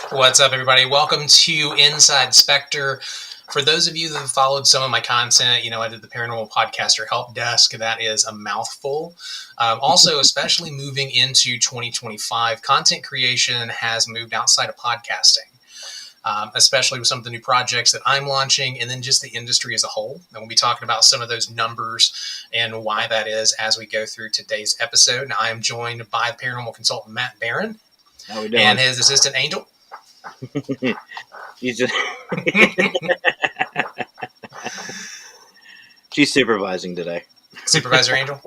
What's up, everybody? Welcome to Inside Spectre. For those of you that have followed some of my content, I did the Paranormal Podcaster Help Desk. That is a mouthful. Also, especially moving into 2025, content creation has moved outside of podcasting, especially with some of the new projects that I'm launching, and then just the industry as a whole. And we'll be talking about some of those numbers and why that is as we go through today's episode. Now, I am joined by the paranormal consultant Matt Barron How we doing? and his assistant Angel. She's just she's supervising today. Supervisor Angel.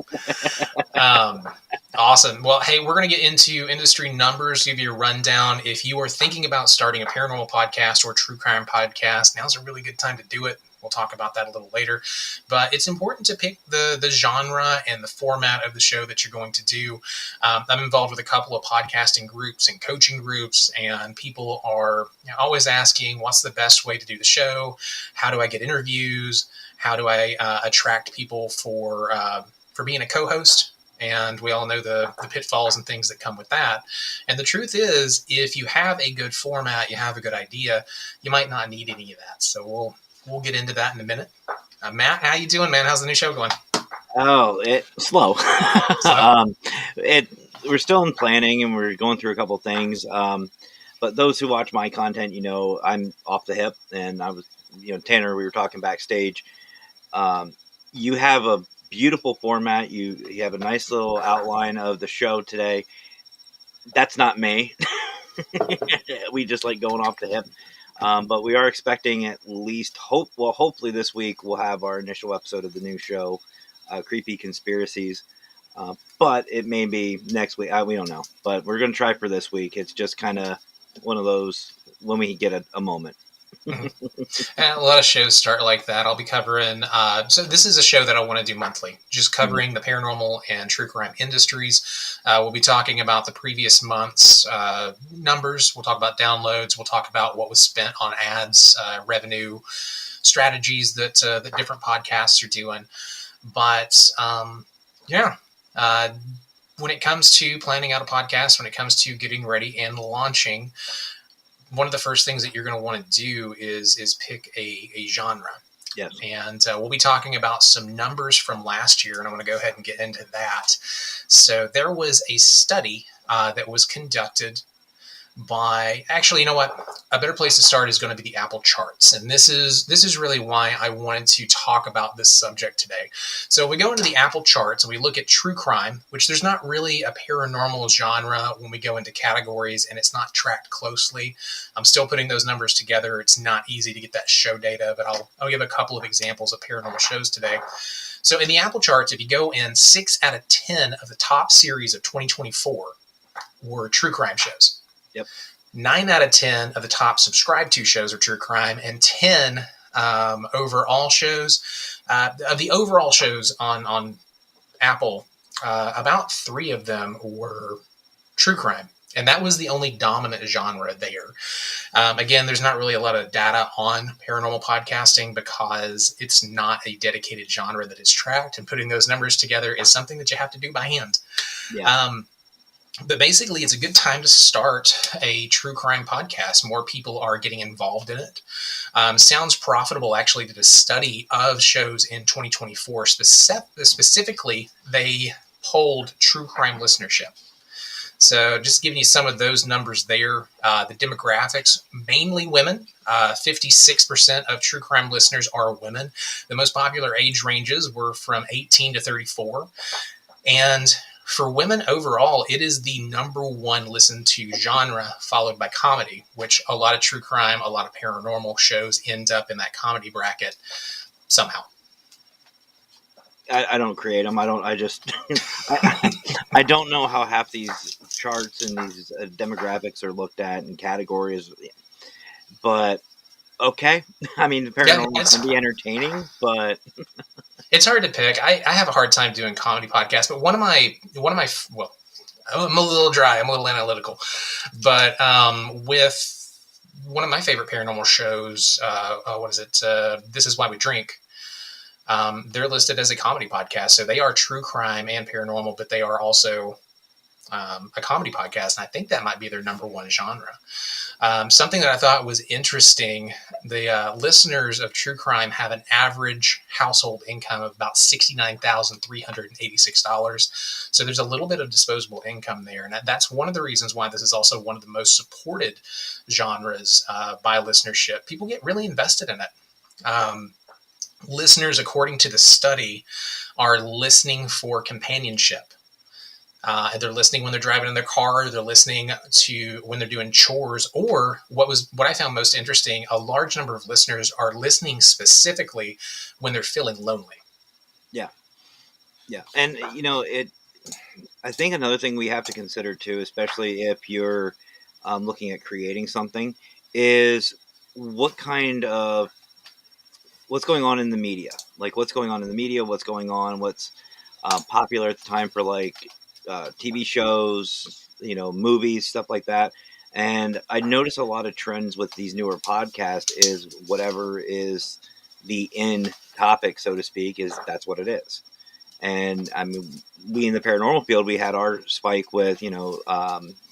Awesome. Well, hey, we're going to get into industry numbers, give you a rundown. If you are thinking about starting a paranormal podcast or true crime podcast, now's a really good time to do it. We'll talk about that a little later. But it's important to pick the genre and the format of the show that you're going to do. I'm involved with a couple of podcasting groups and coaching groups, and people are always asking, what's the best way to do the show? How do I get interviews? How do I attract people for being a co-host? And we all know the pitfalls and things that come with that. And the truth is, if you have a good format, you have a good idea, you might not need any of that. So we'll get into that in a minute. Matt, how you doing, man? How's the new show going? Oh, slow. We're still in planning, and we're going through a couple of things. But those who watch my content, I'm off the hip, and I was, Tanner, we were talking backstage. You have a beautiful format. You have a nice little outline of the show today. That's not me. We just like going off the hip. But we are expecting at least hopefully this week we'll have our initial episode of the new show, Creepy Conspiracies. But it may be next week. We don't know. But we're going to try for this week. It's just kind of one of those when we get a moment. And a lot of shows start like that. I'll be covering. So this is a show that I want to do monthly, just covering the paranormal and true crime industries. We'll be talking about the previous month's numbers. We'll talk about downloads. We'll talk about what was spent on ads, revenue, strategies that different podcasts are doing. But when it comes to planning out a podcast, when it comes to getting ready and launching, one of the first things that you're going to want to do is pick a genre. Yes. And we'll be talking about some numbers from last year, and I'm going to go ahead and get into that. So there was a study that was conducted by, actually, you know what? A better place to start is going to be the Apple charts. And this is really why I wanted to talk about this subject today. So we go into the Apple charts and we look at true crime, which there's not really a paranormal genre when we go into categories, and it's not tracked closely. I'm still putting those numbers together. It's not easy to get that show data, but I'll give a couple of examples of paranormal shows today. So in the Apple charts, if you go in, 6 out of 10 of the top series of 2024 were true crime shows. Yep. 9 out of 10 of the top subscribed to shows are true crime, and 10 overall shows. Of the overall shows on Apple, about 3 of them were true crime. And that was the only dominant genre there. Again, there's not really a lot of data on paranormal podcasting because it's not a dedicated genre that is tracked. And putting those numbers together is something that you have to do by hand. Yeah. But basically, it's a good time to start a true crime podcast. More people are getting involved in it. Sounds profitable, actually, did a study of shows in 2024. Specifically, they polled true crime listenership. So just giving you some of those numbers there. The demographics, mainly women. 56% of true crime listeners are women. The most popular age ranges were from 18 to 34. And for women overall, it is the number one listened to genre, followed by comedy, which a lot of true crime, a lot of paranormal shows end up in that comedy bracket somehow. I don't create them. I just I don't know how half these charts and these demographics are looked at and categories. But okay, I mean, paranormal can be entertaining, but it's hard to pick. I have a hard time doing comedy podcasts, but one of my well, I'm a little dry, I'm a little analytical, but with one of my favorite paranormal shows, what is it? This Is Why We Drink. They're listed as a comedy podcast, so they are true crime and paranormal, but they are also a comedy podcast, and I think that might be their number one genre. Something that I thought was interesting, the listeners of True Crime have an average household income of about $69,386. So there's a little bit of disposable income there. And that's one of the reasons why this is also one of the most supported genres by listenership. People get really invested in it. Listeners, according to the study, are listening for companionship. They're listening when they're driving in their car. They're listening to when they're doing chores. Or what I found most interesting, a large number of listeners are listening specifically when they're feeling lonely. Yeah, yeah, and I think another thing we have to consider too, especially if you're looking at creating something, is what kind of what's going on in the media. Like what's going on in the media, what's going on, what's popular at the time for like TV shows, movies, stuff like that. And I notice a lot of trends with these newer podcasts is whatever is the in topic, so to speak, is that's what it is. And I mean, we in the paranormal field, we had our spike with,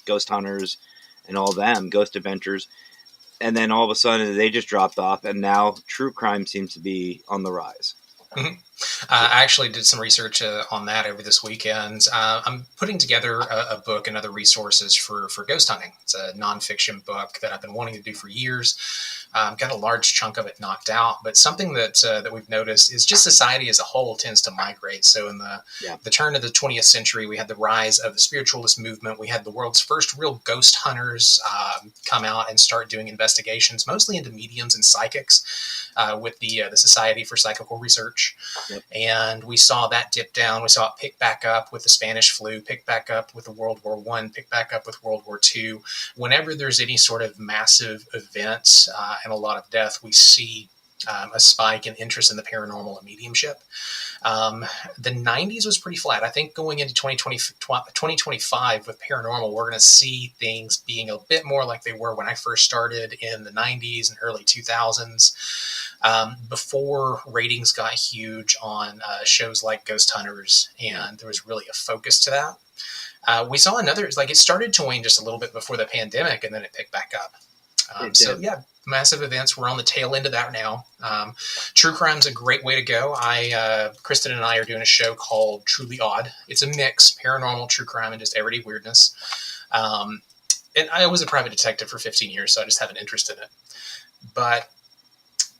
ghost hunters and all them, ghost adventures. And then all of a sudden they just dropped off. And now true crime seems to be on the rise. Mm-hmm. I actually did some research on that over this weekend. I'm putting together a book and other resources for ghost hunting. It's a nonfiction book that I've been wanting to do for years. Got a large chunk of it knocked out, but something that we've noticed is just society as a whole tends to migrate. So in the turn of the 20th century, we had the rise of the spiritualist movement. We had the world's first real ghost hunters come out and start doing investigations, mostly into mediums and psychics, with the Society for Psychical Research. Yep. And we saw that dip down. We saw it pick back up with the Spanish flu, pick back up with the World War I, pick back up with World War II. Whenever there's any sort of massive events and a lot of death, we see a spike in interest in the paranormal and mediumship. The 90s was pretty flat. I think going into 2025 with paranormal, we're going to see things being a bit more like they were when I first started in the 90s and early 2000s. Before ratings got huge on shows like Ghost Hunters, and there was really a focus to that. We saw it started to wane just a little bit before the pandemic, and then it picked back up. Massive events. We're on the tail end of that now. True crime's a great way to go. Kristen and I are doing a show called Truly Odd. It's a mix, paranormal, true crime, and just everyday weirdness. And I was a private detective for 15 years, so I just have an interest in it. But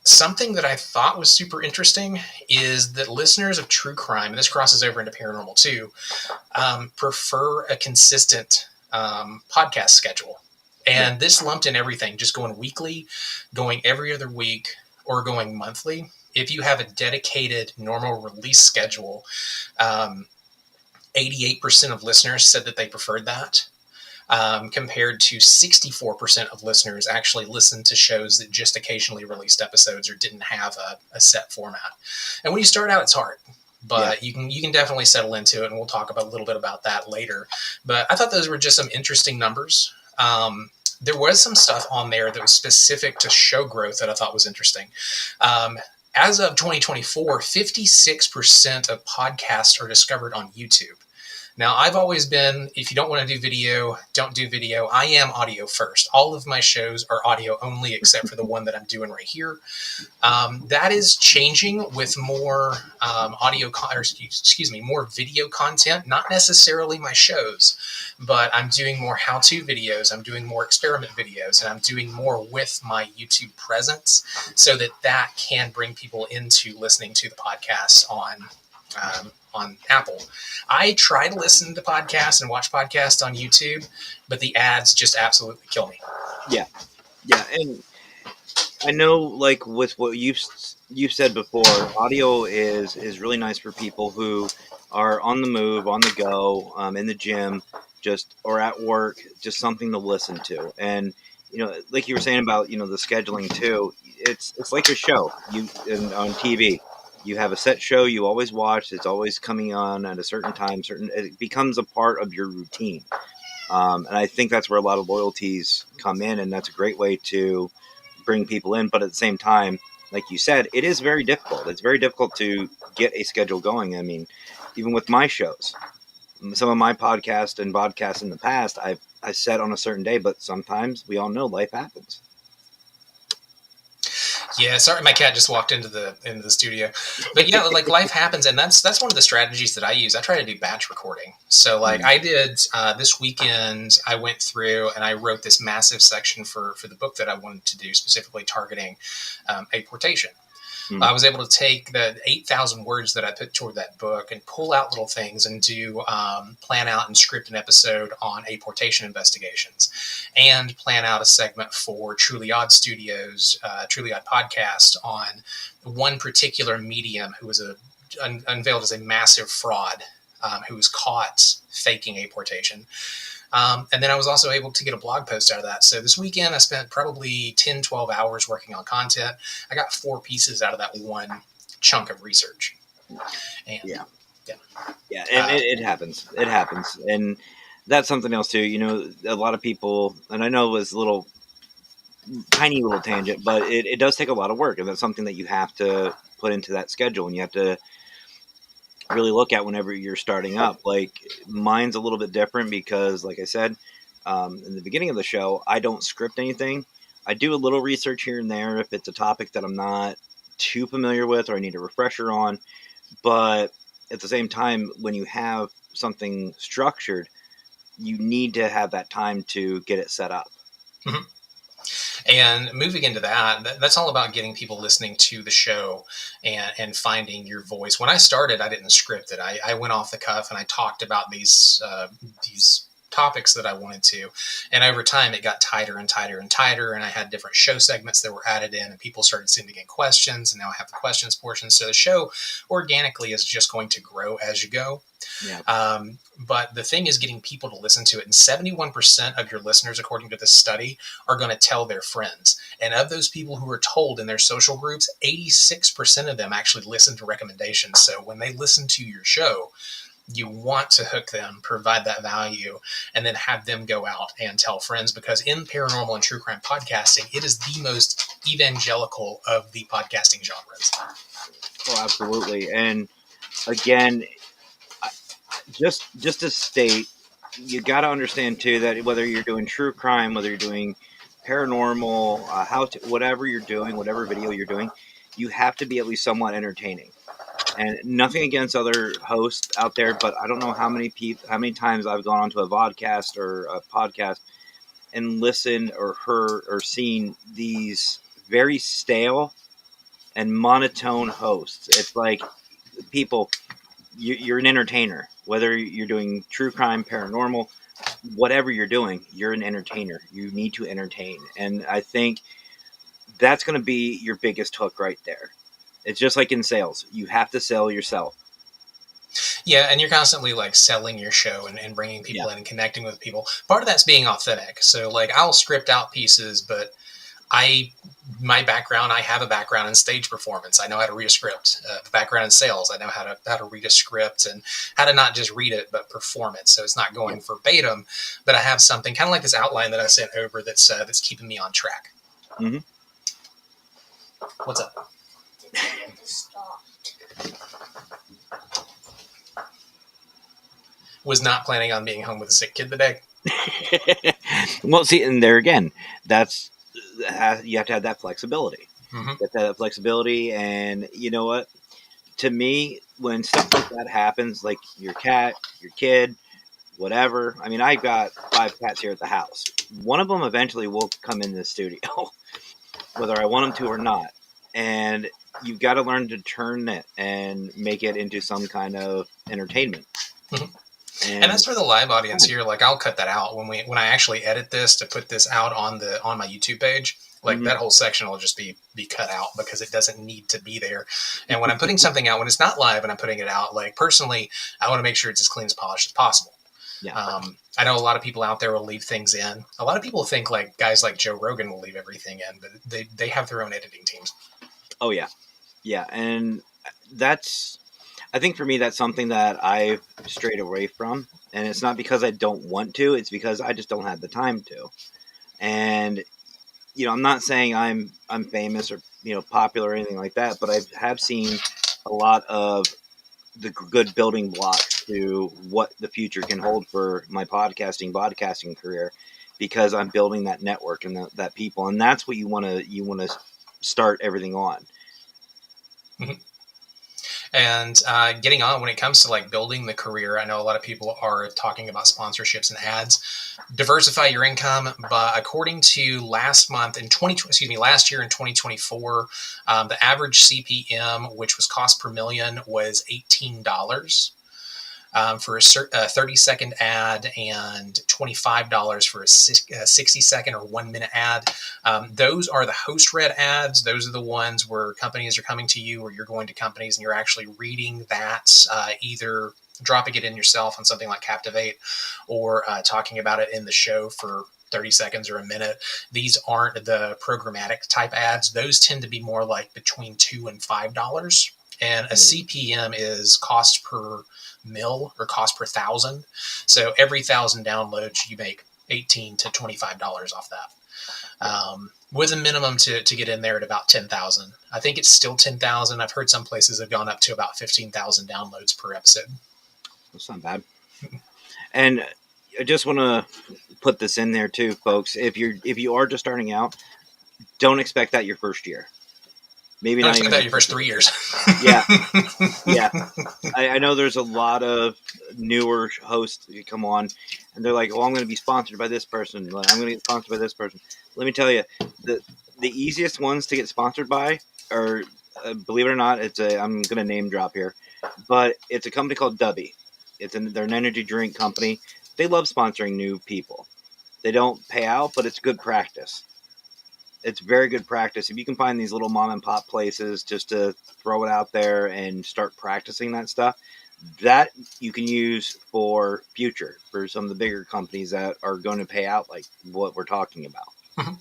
something that I thought was super interesting is that listeners of true crime, and this crosses over into paranormal too, prefer a consistent podcast schedule. And this lumped in everything, just going weekly, going every other week, or going monthly. If you have a dedicated normal release schedule, 88% of listeners said that they preferred that. Compared to 64% of listeners actually listened to shows that just occasionally released episodes or didn't have a set format. And when you start out, it's hard, but you can definitely settle into it, and we'll talk a little bit about that later. But I thought those were just some interesting numbers. There was some stuff on there that was specific to show growth that I thought was interesting. As of 2024, 56% of podcasts are discovered on YouTube. Now, I've always been, if you don't want to do video, don't do video. I am audio first. All of my shows are audio only, except for the one that I'm doing right here. That is changing with more more video content. Not necessarily my shows, but I'm doing more how-to videos. I'm doing more experiment videos, and I'm doing more with my YouTube presence, so that can bring people into listening to the podcasts on Apple. I try to listen to podcasts and watch podcasts on YouTube, but the ads just absolutely kill me. Yeah, and I know, like with what you've said before, audio is really nice for people who are on the move, on the go, in the gym, or at work, just something to listen to. And like you were saying about the scheduling too, it's like a show on TV. You have a set show you always watch. It's always coming on at a certain time. It becomes a part of your routine, and I think that's where a lot of loyalties come in, and that's a great way to bring people in. But at the same time, like you said, it is very difficult. It's very difficult to get a schedule going. I mean, even with my shows, Some of my podcasts and podcasts in the past, I set on a certain day, but sometimes we all know life happens. Yeah, sorry, my cat just walked into the studio. But yeah, like life happens, and that's one of the strategies that I use. I try to do batch recording. So like I did this weekend, I went through and I wrote this massive section for the book that I wanted to do, specifically targeting aportation. I was able to take the 8,000 words that I put toward that book and pull out little things and do plan out and script an episode on aportation investigations, and plan out a segment for Truly Odd Studios, Truly Odd podcast on one particular medium who was unveiled as a massive fraud, who was caught faking aportation. And then I was also able to get a blog post out of that. So this weekend, I spent probably 10, 12 hours working on content. I got 4 pieces out of that one chunk of research. And, yeah. And it happens. It happens. And that's something else too. You know, a lot of people, and I know it was a little tiny little tangent, but it does take a lot of work. And that's something that you have to put into that schedule, and you have to really look at whenever you're starting up. Like mine's a little bit different because, like I said, in the beginning of the show, I don't script anything. I do a little research here and there if it's a topic that I'm not too familiar with or I need a refresher on. But at the same time, when you have something structured, you need to have that time to get it set up. Mm-hmm. And moving into that's all about getting people listening to the show and finding your voice. When I started, I didn't script it. I went off the cuff and I talked about these topics that I wanted to. And over time, it got tighter and tighter and tighter. And I had different show segments that were added in, and people started sending in questions. And now I have the questions portion. So the show organically is just going to grow as you go. Yeah. But the thing is getting people to listen to it. And 71% of your listeners, according to this study, are going to tell their friends. And of those people who are told in their social groups, 86% of them actually listen to recommendations. So when they listen to your show, you want to hook them, provide that value, and then have them go out and tell friends, because in paranormal and true crime podcasting, it is the most evangelical of the podcasting genres. Oh, absolutely. And again, just to state, you got to understand too that whether you're doing true crime, whether you're doing paranormal, whatever you're doing, whatever video you're doing, you have to be at least somewhat entertaining. And nothing against other hosts out there, but I don't know how many times I've gone onto a vodcast or a podcast and listened or heard or seen these very stale and monotone hosts. It's like people, you're an entertainer, whether you're doing true crime, paranormal, whatever you're doing, you're an entertainer. You need to entertain. And I think that's going to be your biggest hook right there. It's just like in sales. You have to sell yourself. Yeah, and you're constantly like selling your show and bringing people in and connecting with people. Part of that's being authentic. So like I'll script out pieces, but I have a background in stage performance. I know how to read a script. Background in sales. I know how to read a script and how to not just read it, but perform it. So it's not going verbatim, but I have something kind of like this outline that I sent over that's keeping me on track. Mm-hmm. What's up? Was not planning on being home with a sick kid today. Well, see, and there again, that's you have to have that flexibility. Mm-hmm. You have to have that flexibility, and you know what? To me, when stuff like that happens, like your cat, your kid, whatever. I mean, I've got 5 cats here at the house. One of them eventually will come in the studio, whether I want them to or not. And you've got to learn to turn it and make it into some kind of entertainment. Mm-hmm. And that's for the live audience here. Like I'll cut that out when I actually edit this to put this out on my YouTube page. Like that whole section will just be cut out because it doesn't need to be there. And when I'm putting something out, when it's not live and I'm putting it out, like personally, I want to make sure it's as clean as polished as possible. Yeah. I know a lot of people out there will leave things in. A lot of people think like guys like Joe Rogan will leave everything in, but they have their own editing teams. Oh yeah. Yeah. And I think for me, that's something that I've strayed away from. And it's not because I don't want to, it's because I just don't have the time to. And, you know, I'm not saying I'm famous or, you know, popular or anything like that, but I have seen a lot of the good building blocks to what the future can hold for my podcasting career, because I'm building that network and that people, and that's what you want to start everything on. Mm-hmm. And getting on when it comes to like building the career, I know a lot of people are talking about sponsorships and ads. Diversify your income, but according to last year in 2024, the average CPM, which was cost per million, was $18. For a 30-second ad and $25 for a 60-second or 1-minute ad. Those are the host-read ads. Those are the ones where companies are coming to you, or you're going to companies and you're actually reading that, either dropping it in yourself on something like Captivate, or talking about it in the show for 30 seconds or a minute. These aren't the programmatic type ads. Those tend to be more like between $2 and $5. And a CPM is cost per mil or cost per thousand. So every 1,000 downloads, you make $18 to $25 off that. With a minimum to get in there at about 10,000. I think it's still 10,000. I've heard some places have gone up to about 15,000 downloads per episode. That's not bad. And I just want to put this in there too, folks. If you are just starting out, don't expect that your first year. Maybe not even that your first 3 years. Yeah. I know there's a lot of newer hosts that come on, and they're like, "Oh, I'm going to be sponsored by this person. I'm going to get sponsored by this person." Let me tell you, the easiest ones to get sponsored by are, believe it or not, I'm going to name drop here, but it's a company called Dubby. They're an energy drink company. They love sponsoring new people. They don't pay out, but it's good practice. It's very good practice. If you can find these little mom and pop places just to throw it out there and start practicing that stuff, that you can use for some of the bigger companies that are going to pay out like what we're talking about. Mm-hmm.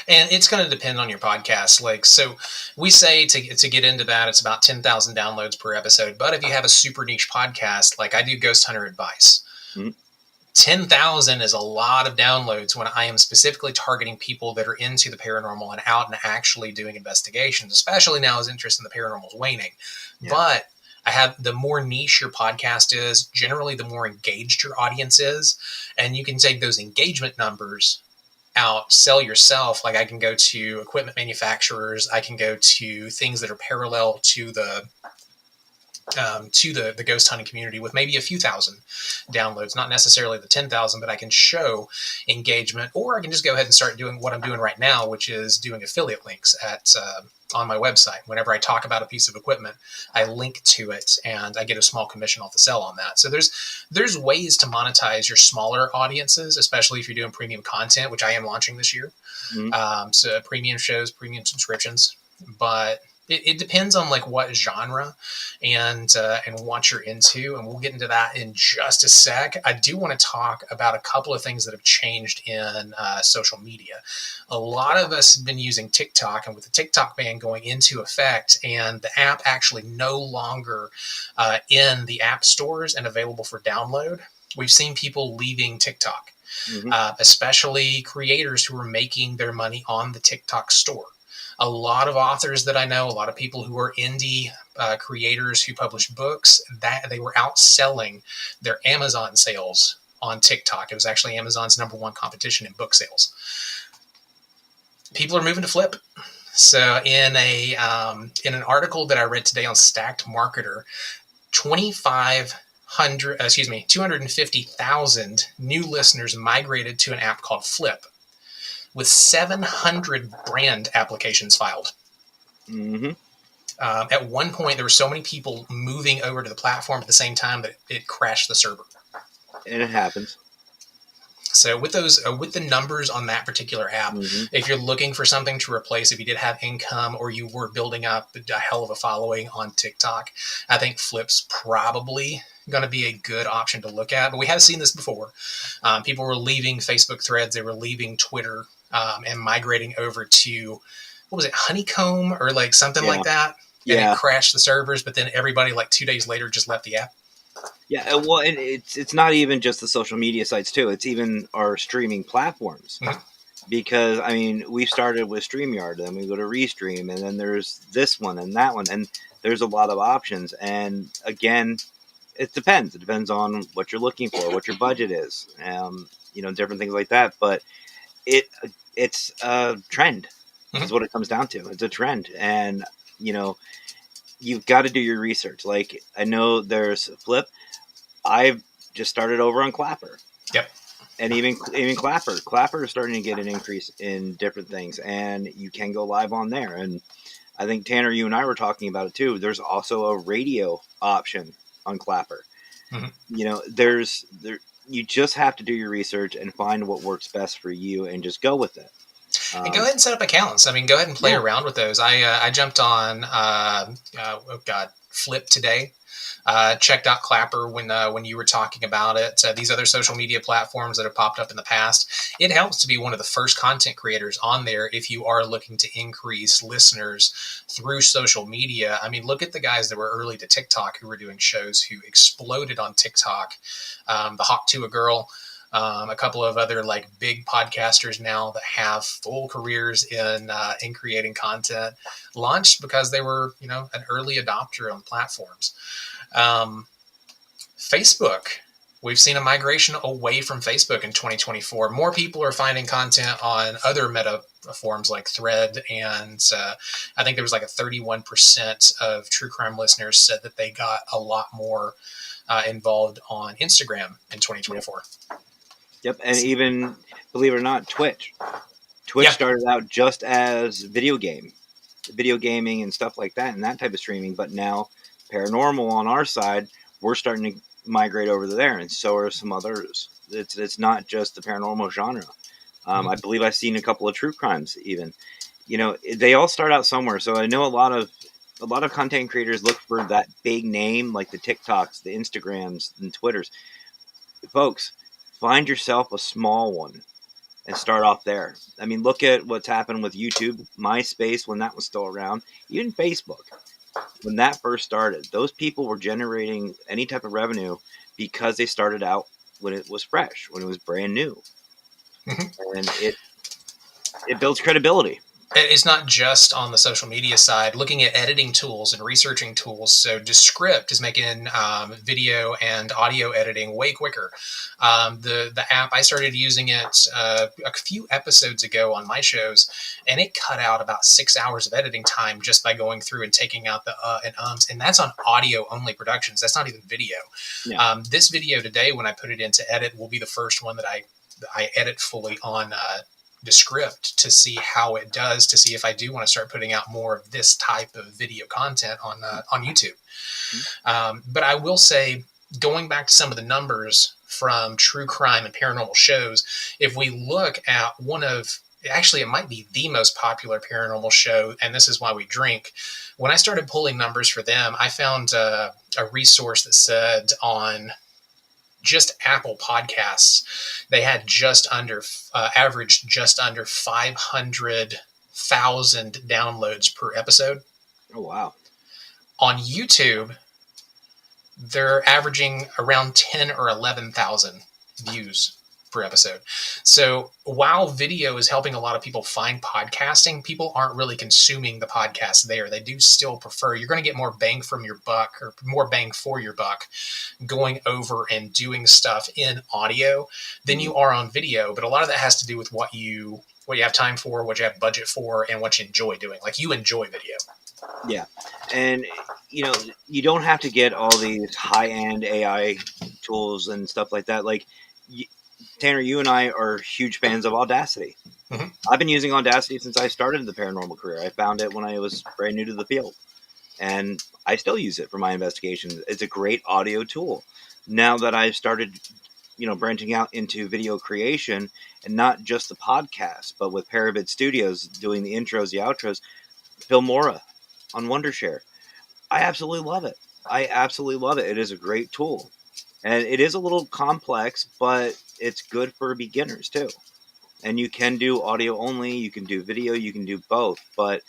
And it's going to depend on your podcast. Like, so we say to get into that, it's about 10,000 downloads per episode. But if you have a super niche podcast, like I do Ghost Hunter Advice, 10,000 is a lot of downloads when I am specifically targeting people that are into the paranormal and out and actually doing investigations, especially now as interest in the paranormal is waning. Yeah. But the more niche your podcast is, generally the more engaged your audience is. And you can take those engagement numbers out, sell yourself. Like I can go to equipment manufacturers. I can go to things that are parallel to the ghost hunting community with maybe a few thousand downloads, not necessarily the 10,000, but I can show engagement, or I can just go ahead and start doing what I'm doing right now, which is doing affiliate links on my website. Whenever I talk about a piece of equipment, I link to it and I get a small commission off the sell on that. So there's ways to monetize your smaller audiences, especially if you're doing premium content, which I am launching this year. So premium shows, premium subscriptions, but it depends on like what genre and what you're into, and we'll get into that in just a sec. I do want to talk about a couple of things that have changed in social media. A lot of us have been using TikTok, and with the TikTok ban going into effect and the app actually no longer in the app stores and available for download, we've seen people leaving TikTok, especially creators who are making their money on the TikTok store. A lot of authors that I know, a lot of people who are indie creators who publish books, that they were outselling their Amazon sales on TikTok. It was actually Amazon's #1 competition in book sales. People are moving to Flip. So in an article that I read today on Stacked Marketer, 250,000 new listeners migrated to an app called Flip, with 700 brand applications filed. At one point, there were so many people moving over to the platform at the same time that it crashed the server. And it happens. So with the numbers on that particular app, if you're looking for something to replace, if you did have income or you were building up a hell of a following on TikTok, I think Flip's probably going to be a good option to look at. But we have seen this before. People were leaving Facebook threads, they were leaving Twitter, and migrating over to, what was it, Honeycomb or like something like that? And it crashed the servers, but then everybody like 2 days later just left the app. Yeah, well, and it's not even just the social media sites too. It's even our streaming platforms. Because, I mean, we started with StreamYard, then we go to Restream, and then there's this one and that one, and there's a lot of options. And again, It depends. It depends on what you're looking for, what your budget is, different things like that. But it it's a trend, is Mhm. what it comes down to. It's a trend, and you know you've got to do your research. Like I know there's Flip. I've just started over on Clapper, Yep. and even Clapper is starting to get an increase in different things, and you can go live on there. And I think Tanner, you and I were talking about it too. There's also a radio option on Clapper. Mhm. There. You just have to do your research and find what works best for you, and just go with it. And go ahead and set up accounts. I mean, go ahead and play Yeah, around with those. I jumped on oh god, Flip today. Checked out Clapper when you were talking about it. These other social media platforms that have popped up in the past. It helps to be one of the first content creators on there if you are looking to increase listeners through social media. I mean, look at the guys that were early to TikTok who were doing shows who exploded on TikTok. The Hawk to a Girl. A couple of other like big podcasters now that have full careers in creating content launched because they were an early adopter on platforms. Um, Facebook. We've seen a migration away from Facebook in 2024. More people are finding content on other meta forms like Thread, and I think there was like a 31% of true crime listeners said that they got a lot more involved on Instagram in 2024. yep. And even believe it or not, Twitch. Twitch Yeah. started out just as video gaming and stuff like that, and that type of streaming. But now, paranormal on our side, we're starting to migrate over to there, and so are some others. It's not just the paranormal genre. I believe I've seen a couple of true crimes even. They all start out somewhere. So I know a lot of content creators look for that big name, like the TikToks, the Instagrams, and Twitters. Folks, find yourself a small one and start off there. I mean, look at what's happened with YouTube, MySpace when that was still around, even Facebook when that first started. Those people were generating any type of revenue because they started out when it was fresh, when it was brand new, Mhm. and it builds credibility. It's not just on the social media side, looking at editing tools and researching tools. So Descript is making video and audio editing way quicker. The app, I started using it a few episodes ago on my shows, and it cut out about 6 hours of editing time just by going through and taking out the and ums. And that's on audio only productions. That's not even video. Yeah. This video today, when I put it into edit, will be the first one that I edit fully on Descript to see how it does, to see if I do want to start putting out more of this type of video content on YouTube. But I will say, going back to some of the numbers from true crime and paranormal shows, if we look at one of actually it might be the most popular paranormal show, and this is why we drink. When I started pulling numbers for them, I found a resource that said on just Apple Podcasts, they had averaged just under 500,000 downloads per episode. Oh wow! On YouTube, they're averaging around 10 or 11,000 views per episode. So while video is helping a lot of people find podcasting, people aren't really consuming the podcast there. They do still prefer, you're going to get more bang from your buck, or more bang for your buck, going over and doing stuff in audio than you are on video. But a lot of that has to do with what you have time for, what you have budget for, and what you enjoy doing. Like, you enjoy video. Yeah, and you don't have to get all these high-end AI tools and stuff like that. Like Tanner, you and I are huge fans of Audacity. Mhm. I've been using Audacity since I started the paranormal career. I found it when I was brand new to the field, and I still use it for my investigations. It's a great audio tool. Now that I've started, branching out into video creation, and not just the podcast, but with Parabid Studios doing the intros, the outros, Phil Mora on Wondershare. I absolutely love it. I absolutely love it. It is a great tool. And it is a little complex, but it's good for beginners too. And you can do audio only, you can do video, you can do both. But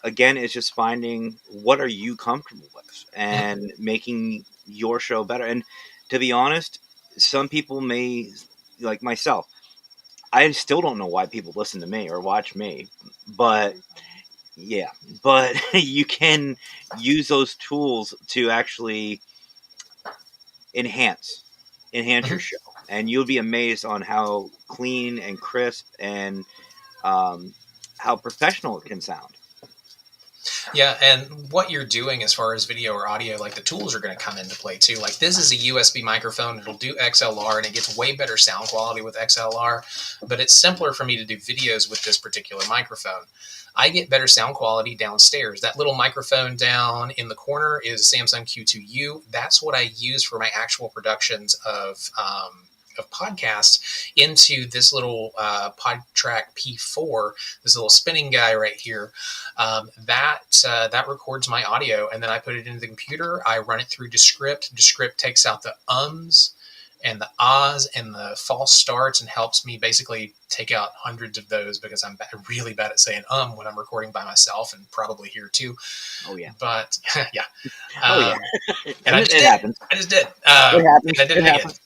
again, it's just finding what are you comfortable with and making your show better. And to be honest, some people may, like myself, I still don't know why people listen to me or watch me. But yeah, but you can use those tools to actually enhance your show, and you'll be amazed on how clean and crisp and um, how professional it can sound. Yeah, and what you're doing as far as video or audio, like the tools are going to come into play too. Like this is a USB microphone; it'll do XLR, and it gets way better sound quality with XLR. But it's simpler for me to do videos with this particular microphone. I get better sound quality downstairs. That little microphone down in the corner is Samsung Q2U. That's what I use for my actual productions of podcasts into this little PodTrack P4, this little spinning guy right here. That records my audio, and then I put it into the computer. I run it through Descript. Descript takes out the ums and the ahs and the false starts and helps me basically take out hundreds of those because I'm really bad at saying when I'm recording by myself, and probably here too. Oh yeah. But yeah. Oh yeah. And I just it did. happens. I just did. It happens. And I did it it happens.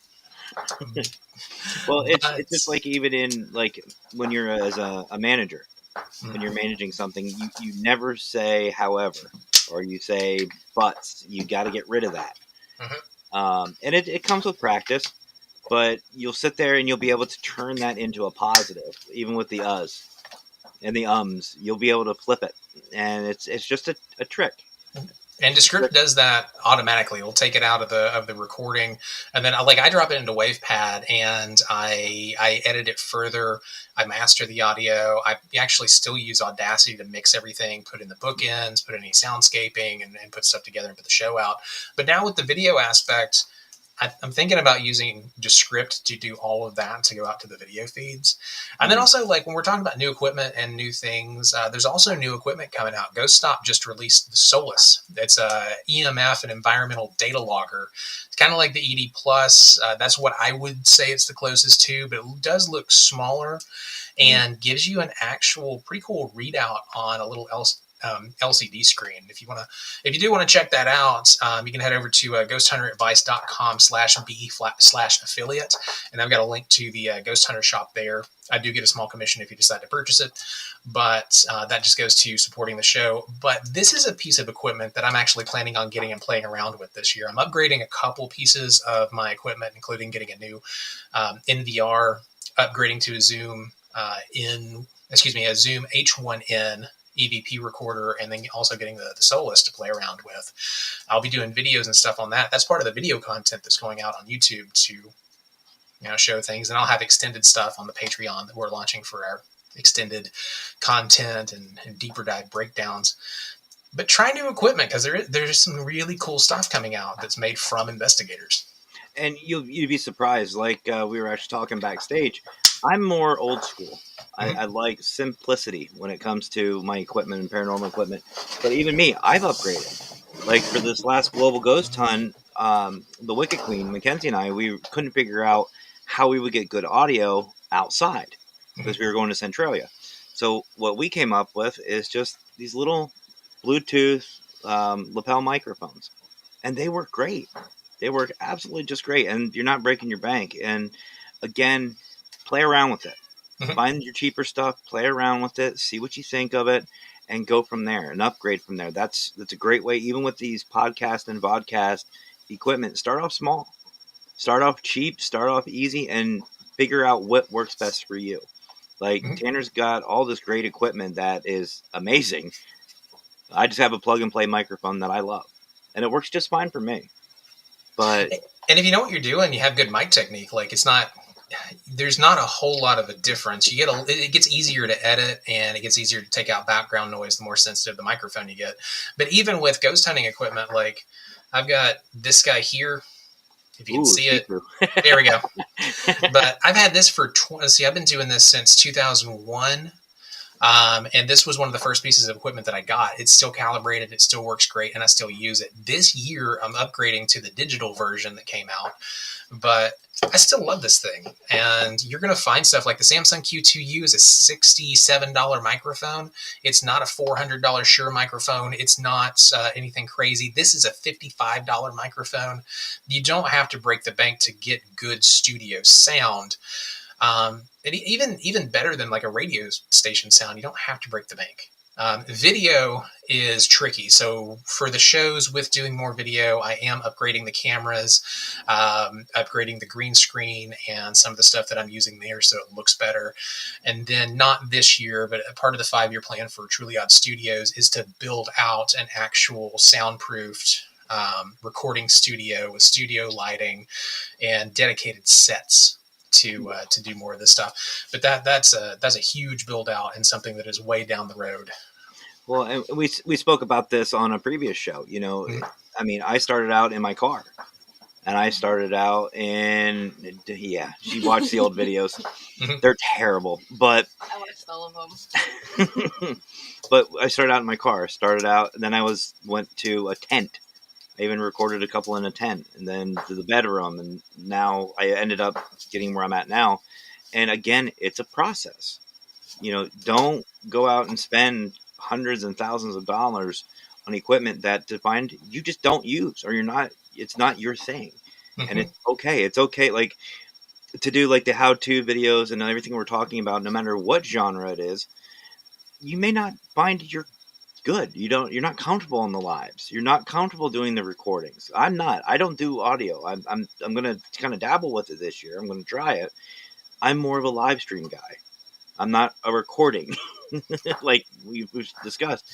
again. Well, it's just like even in like when you're as a manager, when you're Mm-hmm. managing something, you never say however, or you say buts. You got to get rid of that. And it comes with practice, but you'll sit there and you'll be able to turn that into a positive, even with the us and the ums. You'll be able to flip it, and it's just a trick. And Descript does that automatically. It'll take it out of the recording, and then I drop it into WavePad and I edit it further. I master the audio. I actually still use Audacity to mix everything, put in the bookends, put in any soundscaping, and put stuff together and put the show out. But now with the video aspect, I'm thinking about using Descript to do all of that to go out to the video feeds. And then also, like when we're talking about new equipment and new things, there's also new equipment coming out. Ghost Stop just released the Solus. It's a EMF and environmental data logger. It's kind of like the ED Plus. That's what I would say it's the closest to, but it does look smaller and gives you an actual pretty cool readout on a little LCD screen. If you do want to check that out, you can head over to ghosthunteradvice.com/b/affiliate, and I've got a link to the Ghost Hunter shop there. I do get a small commission if you decide to purchase it, but that just goes to supporting the show. But this is a piece of equipment that I'm actually planning on getting and playing around with this year. I'm upgrading a couple pieces of my equipment, including getting a new NVR, upgrading to a Zoom a Zoom H1N EVP recorder, and then also getting the Solus to play around with. I'll be doing videos and stuff on that. That's part of the video content that's going out on YouTube to show things, and I'll have extended stuff on the Patreon that we're launching for our extended content and deeper dive breakdowns. But try new equipment because there's some really cool stuff coming out that's made from investigators. And you'd be surprised. Like we were actually talking backstage, I'm more old school. I like simplicity when it comes to my equipment and paranormal equipment. But even me, I've upgraded. Like for this last Global Ghost Hunt, the Wicked Queen, Mackenzie and I, we couldn't figure out how we would get good audio outside because we were going to Centralia. So what we came up with is just these little Bluetooth lapel microphones. And they work great. They work absolutely just great. And you're not breaking your bank. And again, play around with it. Find your cheaper stuff, play around with it, see what you think of it, and go from there and upgrade from there. That's a great way, even with these podcast and vodcast equipment. Start off small. Start off cheap, start off easy, and figure out what works best for you. Like Tanner's got all this great equipment that is amazing. I just have a plug and play microphone that I love. And it works just fine for me. But and if you know what you're doing, you have good mic technique. Like there's not a whole lot of a difference. It gets easier to edit, and it gets easier to take out background noise the more sensitive the microphone you get. But even with ghost hunting equipment, like I've got this guy here. If you can see it, there we go. But I've had this for I've been doing this since 2001. And this was one of the first pieces of equipment that I got. It's still calibrated. It still works great. And I still use it. This year, I'm upgrading to the digital version that came out. But I still love this thing. And you're going to find stuff like the Samsung Q2U is a $67 microphone. It's not a $400 Shure microphone. It's not anything crazy. This is a $55 microphone. You don't have to break the bank to get good studio sound. And even better than like a radio station sound, you don't have to break the bank. Video is tricky. So for the shows with doing more video, I am upgrading the cameras, upgrading the green screen, and some of the stuff that I'm using there so it looks better. And then not this year, but a part of the 5-year plan for Truly Odd Studios is to build out an actual soundproofed recording studio with studio lighting and dedicated sets to do more of this stuff. But that's a huge build out and something that is way down the road. Well, and we spoke about this on a previous show. Mhm. I mean, I started out in my car, and I started out in yeah. She watched the old videos; Mhm. they're terrible, but I watched all of them. but I started out in my car. Started out, then I went to a tent. I even recorded a couple in a tent, and then to the bedroom, and now I ended up getting where I'm at now. And again, it's a process. Don't go out and spend hundreds and thousands of dollars on equipment that you just don't use, or it's not your thing. And Mhm. it's okay. It's okay. Like to do like the how-to videos and everything we're talking about, no matter what genre it is, you may not find you're good. You're not comfortable in the lives. You're not comfortable doing the recordings. I'm not. I don't do audio. I'm going to kind of dabble with it this year. I'm going to try it. I'm more of a live stream guy. I'm not a recording like we've discussed.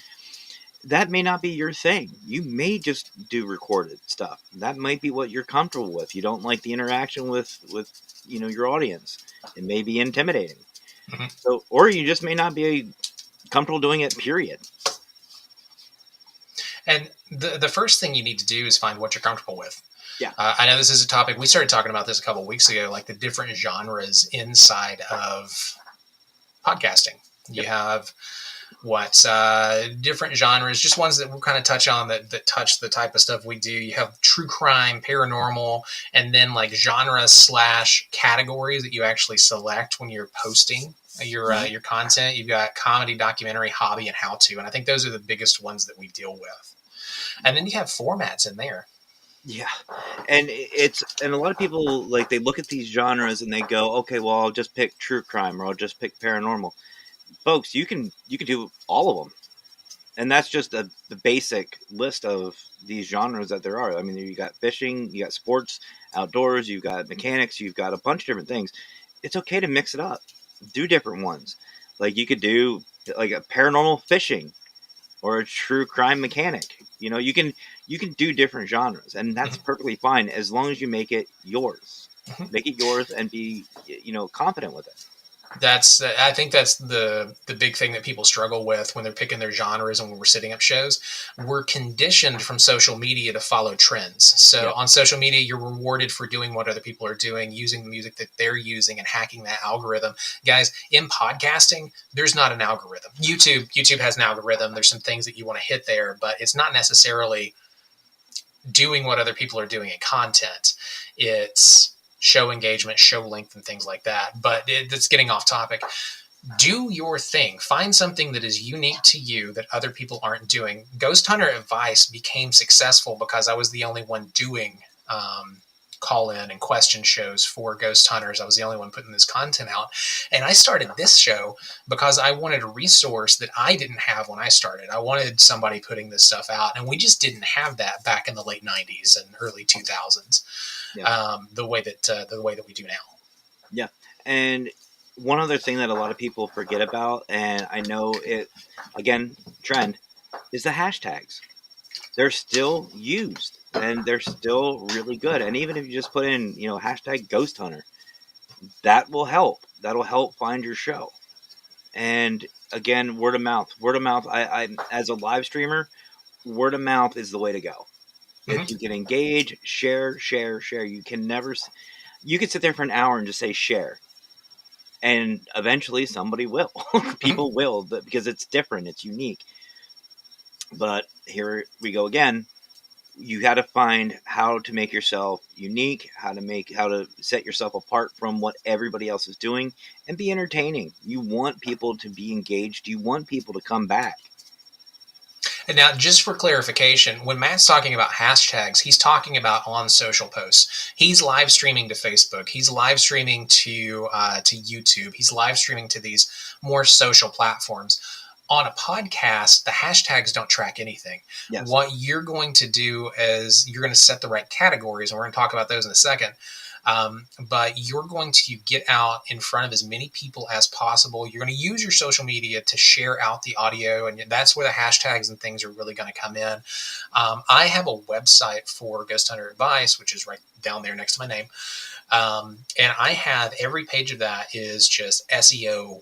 That may not be your thing. You may just do recorded stuff. That might be what you're comfortable with. You don't like the interaction with your audience. It may be intimidating. Mhm. So, or you just may not be comfortable doing it. Period. And the first thing you need to do is find what you're comfortable with. Yeah. I know this is a topic we started talking about this a couple of weeks ago, like the different genres inside of podcasting. You Yep. have what different genres, just ones that we'll kind of touch on that touch the type of stuff we do. You have true crime, paranormal, and then like genre slash categories that you actually select when you're posting your content. You've got comedy, documentary, hobby, and how to, and I think those are the biggest ones that we deal with. And then you have formats in there. Yeah, and a lot of people like they look at these genres and they go, okay, well, I'll just pick true crime or I'll just pick paranormal. Folks, you can do all of them, and that's just the basic list of these genres that there are. I mean, you got fishing, you got sports, outdoors, you've got mechanics, you've got a bunch of different things. It's okay to mix it up, do different ones. Like you could do like a paranormal fishing or a true crime mechanic. You can do different genres, and that's perfectly fine as long as you make it yours. Mhm. Make it yours and be confident with it. I think that's the big thing that people struggle with when they're picking their genres and when we're setting up shows. We're conditioned from social media to follow trends. So Yep. on social media, you're rewarded for doing what other people are doing, using the music that they're using, and hacking that algorithm. Guys, in podcasting, there's not an algorithm. YouTube has an algorithm. There's some things that you want to hit there, but it's not necessarily doing what other people are doing in content. It's show engagement, show length, and things like that. But it's getting off topic. Do your thing. Find something that is unique to you that other people aren't doing. Ghost Hunter Advice became successful because I was the only one doing call in and question shows for ghost hunters. I was the only one putting this content out. And I started this show because I wanted a resource that I didn't have when I started. I wanted somebody putting this stuff out. And we just didn't have that back in the late 90s and early 2000s, Yeah. the way that we do now. Yeah. And one other thing that a lot of people forget about, and I know it again, trend, is the hashtags. They're still used and they're still really good. And even if you just put in, hashtag ghost hunter, that will help. That'll help find your show. And again, word of mouth. Word of mouth. I as a live streamer, word of mouth is the way to go. If Mhm. you can engage, share, share, share. You can sit there for an hour and just say share, and eventually somebody will. Mhm. People will, because it's different, it's unique. But here we go again. You got to find how to make yourself unique, how to set yourself apart from what everybody else is doing, and be entertaining. You want people to be engaged. You want people to come back. And now, just for clarification, when Matt's talking about hashtags, he's talking about on social posts. He's live streaming to Facebook. He's live streaming to YouTube. He's live streaming to these more social platforms. On a podcast, the hashtags don't track anything. Yes. What you're going to do is you're going to set the right categories, and we're going to talk about those in a second. But you're going to get out in front of as many people as possible. You're going to use your social media to share out the audio, and that's where the hashtags and things are really going to come in. I have a website for Ghost Hunter Advice, which is right down there next to my name. And I have every page of that is just SEO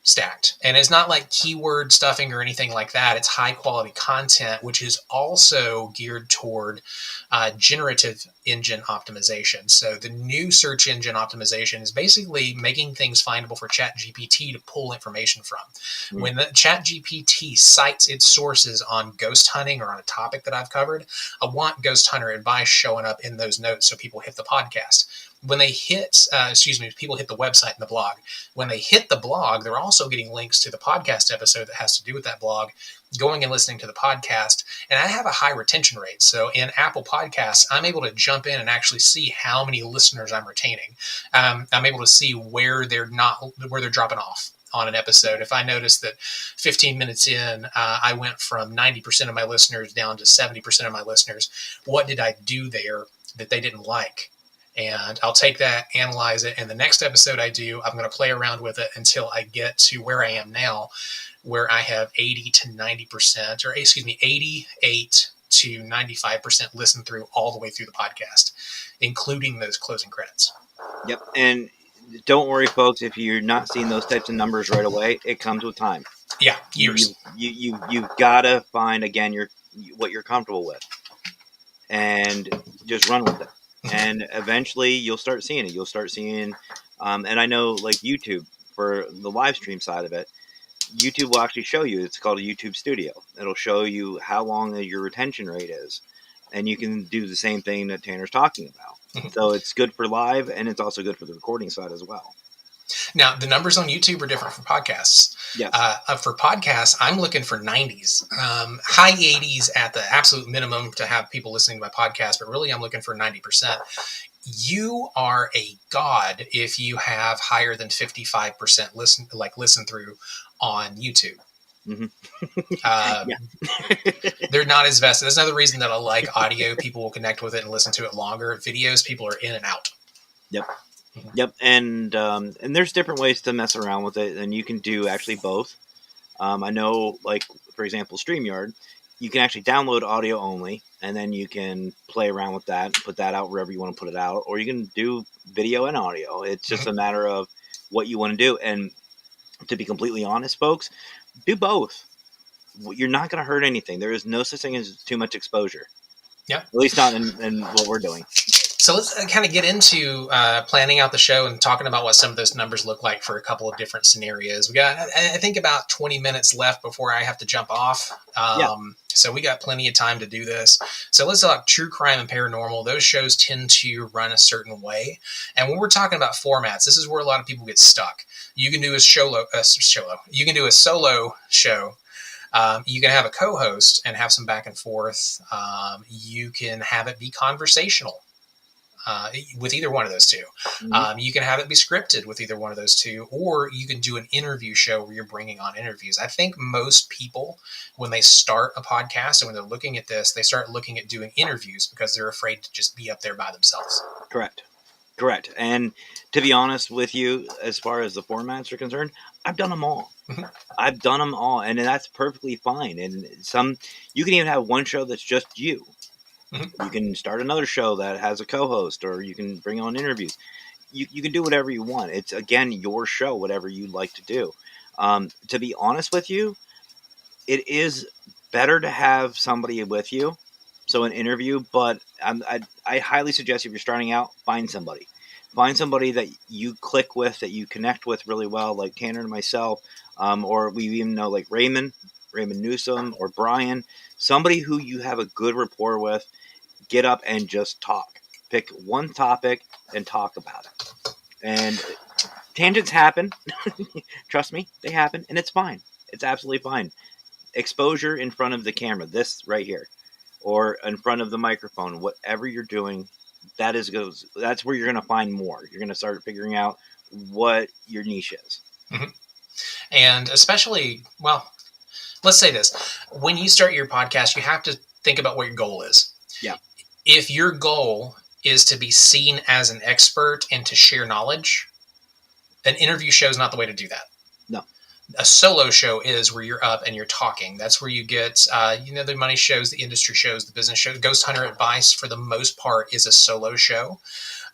stacked. And it's not like keyword stuffing or anything like that. It's high quality content, which is also geared toward generative engine optimization. So the new search engine optimization is basically making things findable for ChatGPT to pull information from. When the ChatGPT cites its sources on ghost hunting or on a topic that I've covered, I want Ghost Hunter Advice showing up in those notes so people hit the podcast. When they hit, people hit the website and the blog. When they hit the blog, they're also getting links to the podcast episode that has to do with that blog, going and listening to the podcast. And I have a high retention rate. So in Apple Podcasts, I'm able to jump in and actually see how many listeners I'm retaining. I'm able to see where they're dropping off on an episode. If I notice that 15 minutes in, I went from 90% of my listeners down to 70% of my listeners, what did I do there that they didn't like? And I'll take that, analyze it, and the next episode I do, I'm going to play around with it until I get to where I am now, where I have 80 to 90%, or 88 to 95% listen through all the way through the podcast, including those closing credits. Yep. And don't worry, folks, if you're not seeing those types of numbers right away, it comes with time. Yeah, years. You've got to find, again, what you're comfortable with and just run with it. And eventually you'll start seeing it. You'll start seeing, and I know like YouTube for the live stream side of it, YouTube will actually show you, it's called a YouTube Studio. It'll show you how long your retention rate is. And you can do the same thing that Tanner's talking about. So it's good for live, and it's also good for the recording side as well. Now, the numbers on YouTube are different from podcasts. Yes. For podcasts, I'm looking for 90s, high 80s at the absolute minimum to have people listening to my podcast, but really I'm looking for 90%. You are a god if you have higher than 55% listen through on YouTube. Mm-hmm. They're not as vested. That's another reason that I like audio. People will connect with it and listen to it longer. Videos, people are in and out. Yep. Yep, and there's different ways to mess around with it, and you can do actually both. I know, like, for example, StreamYard, you can actually download audio only, and then you can play around with that, put that out wherever you want to put it out, or you can do video and audio. It's just a matter of what you want to do, and to be completely honest, folks, do both. You're not going to hurt anything. There is no such thing as too much exposure. Yeah. At least not in what we're doing. So let's kind of get into planning out the show and talking about what some of those numbers look like for a couple of different scenarios. We got, I think, about 20 minutes left before I have to jump off. So we got plenty of time to do this. So let's talk true crime and paranormal. Those shows tend to run a certain way. And when we're talking about formats, this is where a lot of people get stuck. You can do a solo. You can do a solo show. You can have a co-host and have some back and forth. You can have it be conversational. With either one of those two. Mm-hmm. You can have it be scripted with either one of those two, or you can do an interview show where you're bringing on interviews. I think most people, when they start a podcast and when they're looking at this, they start looking at doing interviews because they're afraid to just be up there by themselves. Correct. And to be honest with you, as far as the formats are concerned, I've done them all. Mm-hmm. I've done them all, and that's perfectly fine. And you can even have one show that's just you. Mm-hmm. You can start another show that has a co-host, or you can bring on interviews. You can do whatever you want. It's, again, your show, whatever you'd like to do. To be honest with you, it is better to have somebody with you, so an interview, but I highly suggest if you're starting out, find somebody. Find somebody that you click with, that you connect with really well, like Tanner and myself, or we even know like Raymond Newsom, or Brian, somebody who you have a good rapport with. Get up and just talk. Pick one topic and talk about it. And tangents happen. Trust me, they happen, and it's fine. It's absolutely fine. Exposure in front of the camera, this right here, or in front of the microphone, whatever you're doing, that's where you're going to find more. You're going to start figuring out what your niche is. Mm-hmm. And especially, well, let's say this. When you start your podcast, you have to think about what your goal is. Yeah. If your goal is to be seen as an expert and to share knowledge, an interview show is not the way to do that. No. A solo show is where you're up and you're talking. That's where you get, the money shows, the industry shows, the business shows. Ghost Hunter Advice, for the most part, is a solo show.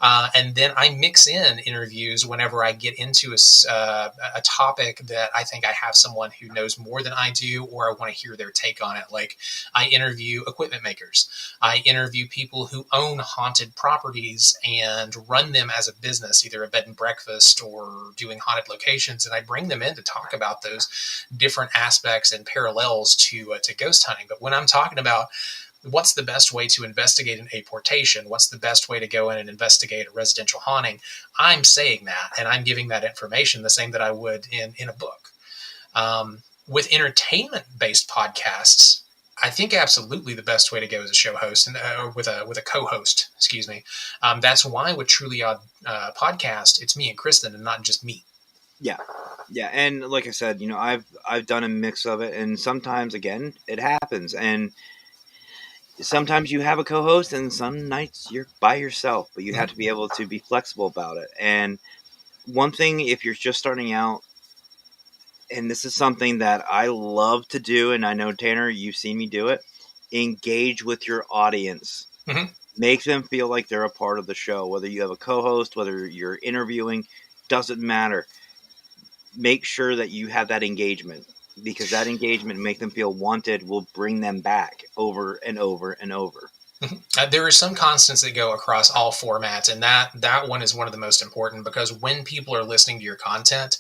And then I mix in interviews whenever I get into a topic that I think I have someone who knows more than I do, or I want to hear their take on it. Like, I interview equipment makers. I interview people who own haunted properties and run them as a business, either a bed and breakfast or doing haunted locations. And I bring them in to talk about those different aspects and parallels to ghost hunting. But when I'm talking about what's the best way to investigate an apportation, what's the best way to go in and investigate a residential haunting, I'm saying that, and I'm giving that information the same that I would in a book. With entertainment-based podcasts, I think absolutely the best way to go as a show host and with a co-host. Excuse me. That's why with Truly Odd podcast, it's me and Kristen, and not just me. Yeah, and like I said, I've done a mix of it, and sometimes again it happens, and sometimes you have a co-host, and some nights you're by yourself, but you have to be able to be flexible about it. And one thing, if you're just starting out, and this is something that I love to do, and I know, Tanner, you've seen me do it, engage with your audience. Mm-hmm. Make them feel like they're a part of the show. Whether you have a co-host, whether you're interviewing, doesn't matter. Make sure that you have that engagement, because that engagement, make them feel wanted, will bring them back over and over and over. There are some constants that go across all formats, and that one is one of the most important, because when people are listening to your content,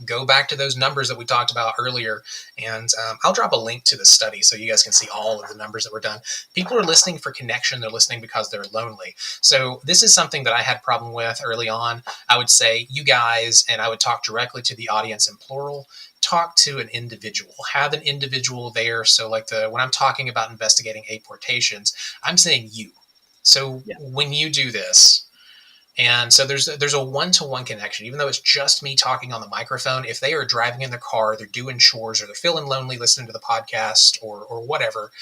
go back to those numbers that we talked about earlier, and I'll drop a link to the study so you guys can see all of the numbers that were done. People are listening for connection. They're listening because they're lonely. So this is something that I had a problem with early on. I would say, you guys, and I would talk directly to the audience in plural, talk to an individual, have an individual there. So like when I'm talking about investigating apportations, I'm saying you. So when you do this, and so there's a one-to-one connection, even though it's just me talking on the microphone. If they are driving in their car, they're doing chores, or they're feeling lonely listening to the podcast or whatever,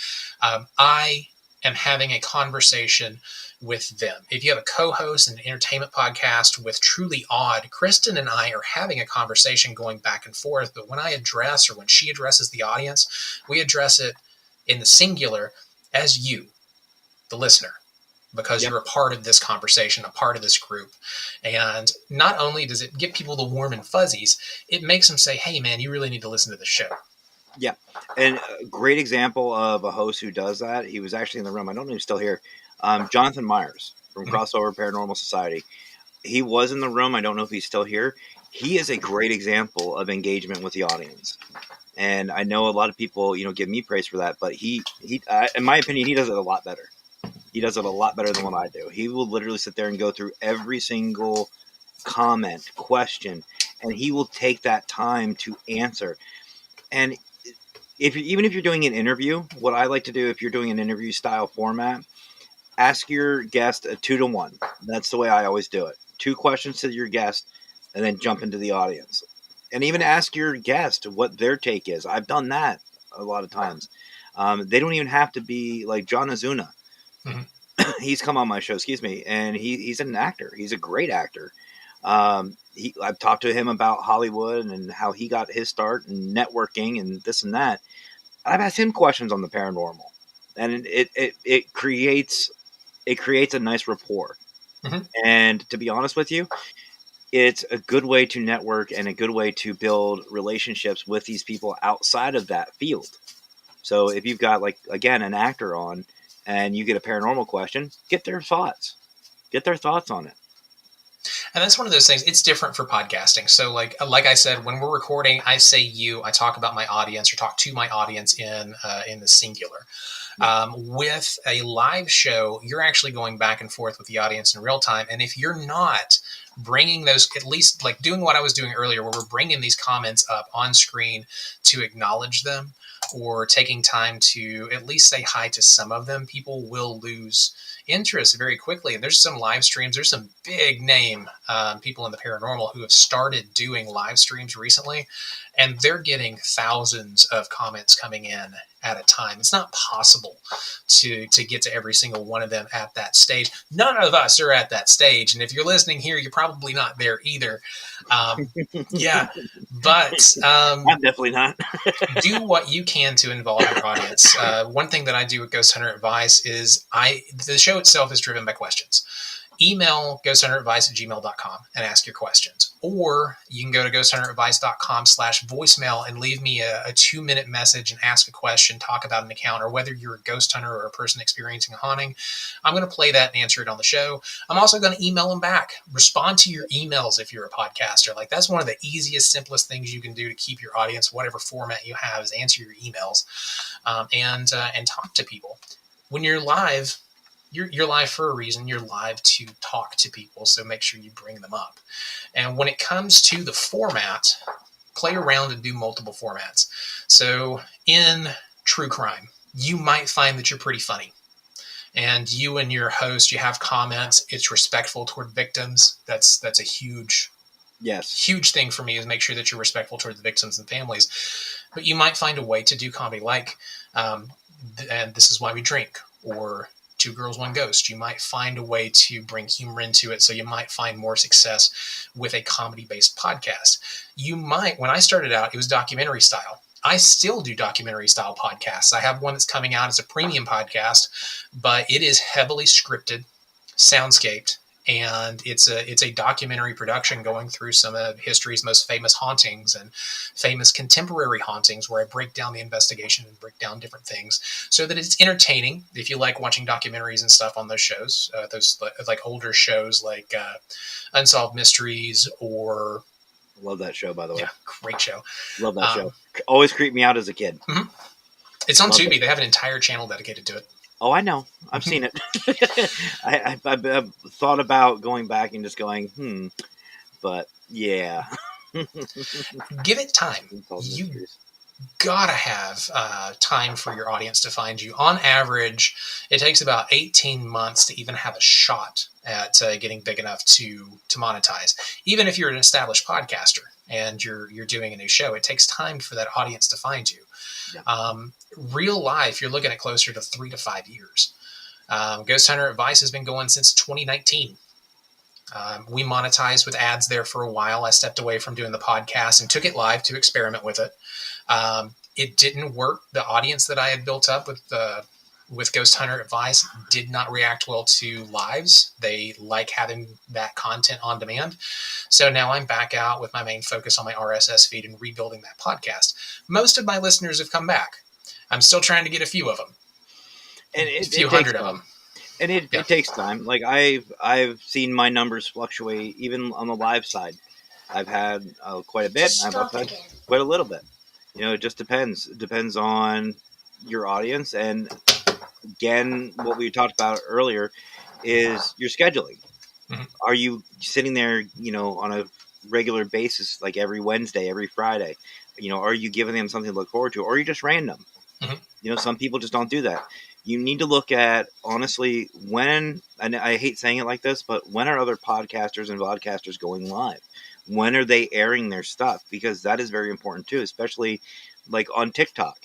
I am having a conversation with them. If you have a co-host in an entertainment podcast with Truly Odd, Kristen and I are having a conversation going back and forth. But when I address, or when she addresses the audience, we address it in the singular as you, the listener, because you're a part of this conversation, a part of this group. And not only does it give people the warm and fuzzies, it makes them say, hey, man, you really need to listen to the show. Yeah. And a great example of a host who does that, he was actually in the room. I don't know if he's still here. Jonathan Myers from Crossover Paranormal Society. He was in the room. I don't know if he's still here. He is a great example of engagement with the audience. And I know a lot of people, give me praise for that, but he in my opinion, he does it a lot better. He does it a lot better than what I do. He will literally sit there and go through every single comment, question, and he will take that time to answer. And even if you're doing an interview, what I like to do, if you're doing an interview style format, ask your guest a 2-to-1. That's the way I always do it. 2 questions to your guest, and then jump into the audience. And even ask your guest what their take is. I've done that a lot of times. They don't even have to be like John Azuna. Mm-hmm. He's come on my show, and he's an actor. He's a great actor. I've talked to him about Hollywood and how he got his start and networking and this and that. I've asked him questions on the paranormal, and it creates a nice rapport. Mm-hmm. And to be honest with you, it's a good way to network and a good way to build relationships with these people outside of that field. So if you've got, like, again, an actor on and you get a paranormal question, get their thoughts on it. And that's one of those things. It's different for podcasting. So like I said, when we're recording, I say you, I talk about my audience, or talk to my audience in the singular. With a live show, you're actually going back and forth with the audience in real time. And if you're not bringing those, at least like doing what I was doing earlier, where we're bringing these comments up on screen to acknowledge them, or taking time to at least say hi to some of them, people will lose interest very quickly. And there's some live streams. There's some big name people in the paranormal who have started doing live streams recently. and they're getting thousands of comments coming in at a time. It's not possible to get to every single one of them at that stage. None of us are at that stage, and if you're listening here, you're probably not there either. Yeah, but I'm definitely not. do what you can to involve your audience. One thing that I do with Ghost Hunter Advice is the show itself is driven by questions. Email ghosthunteradvice@gmail.com and ask your questions. Or you can go to ghosthunteradvice.com/voicemail and leave me a 2-minute message and ask a question, talk about an account, or whether you're a ghost hunter or a person experiencing a haunting. I'm going to play that and answer it on the show. I'm also going to email them back. Respond to your emails if you're a podcaster. Like, that's one of the easiest, simplest things you can do to keep your audience, whatever format you have, is answer your emails and talk to people. When you're live, you're live for a reason. You're live to talk to people, so make sure you bring them up. And when it comes to the format, play around and do multiple formats. So in true crime, you might find that you're pretty funny. And you and your host, you have comments. It's respectful toward victims. That's a huge thing for me, is make sure that you're respectful toward the victims and families. But you might find a way to do comedy like, and this is why we drink, or Two Girls, One Ghost. You might find a way to bring humor into it, so you might find more success with a comedy-based podcast. You might, when I started out, it was documentary style. I still do documentary style podcasts. I have one that's coming out as a premium podcast, but it is heavily scripted, soundscaped, and it's a documentary production going through some of history's most famous hauntings and famous contemporary hauntings, where I break down the investigation and break down different things so that it's entertaining. If you like watching documentaries and stuff on those shows, those like older shows like Unsolved Mysteries or... Love that show, by the way. Yeah, great show. Love that show. Always creeped me out as a kid. Mm-hmm. It's on Tubi. They have an entire channel dedicated to it. Oh, I know. I've seen it. I've thought about going back and just going, but yeah. Give it time. You gotta have time for your audience to find you. On average, it takes about 18 months to even have a shot at getting big enough to monetize. Even if you're an established podcaster and you're doing a new show, it takes time for that audience to find you. Yeah. Real life, you're looking at closer to 3 to 5 years. Ghost Hunter Advice has been going since 2019. We monetized with ads there for a while. I stepped away from doing the podcast and took it live to experiment with it. It didn't work. The audience that I had built up with Ghost Hunter Advice did not react well to lives. They like having that content on demand. So now I'm back out with my main focus on my RSS feed and rebuilding that podcast. Most of my listeners have come back. I'm still trying to get a few of them. And a few hundred of them. And it takes time. Like I've seen my numbers fluctuate even on the live side. I've had quite a bit. I've had quite a little bit. It just depends. It depends on your audience. And again, what we talked about earlier is your scheduling. Mm-hmm. Are you sitting there, on a regular basis, like every Wednesday, every Friday? Are you giving them something to look forward to, or are you just random? Mm-hmm. Some people just don't do that. You need to look at, honestly, when, and I hate saying it like this, but when are other podcasters and vodcasters going live? When are they airing their stuff? Because that is very important too, especially like on TikTok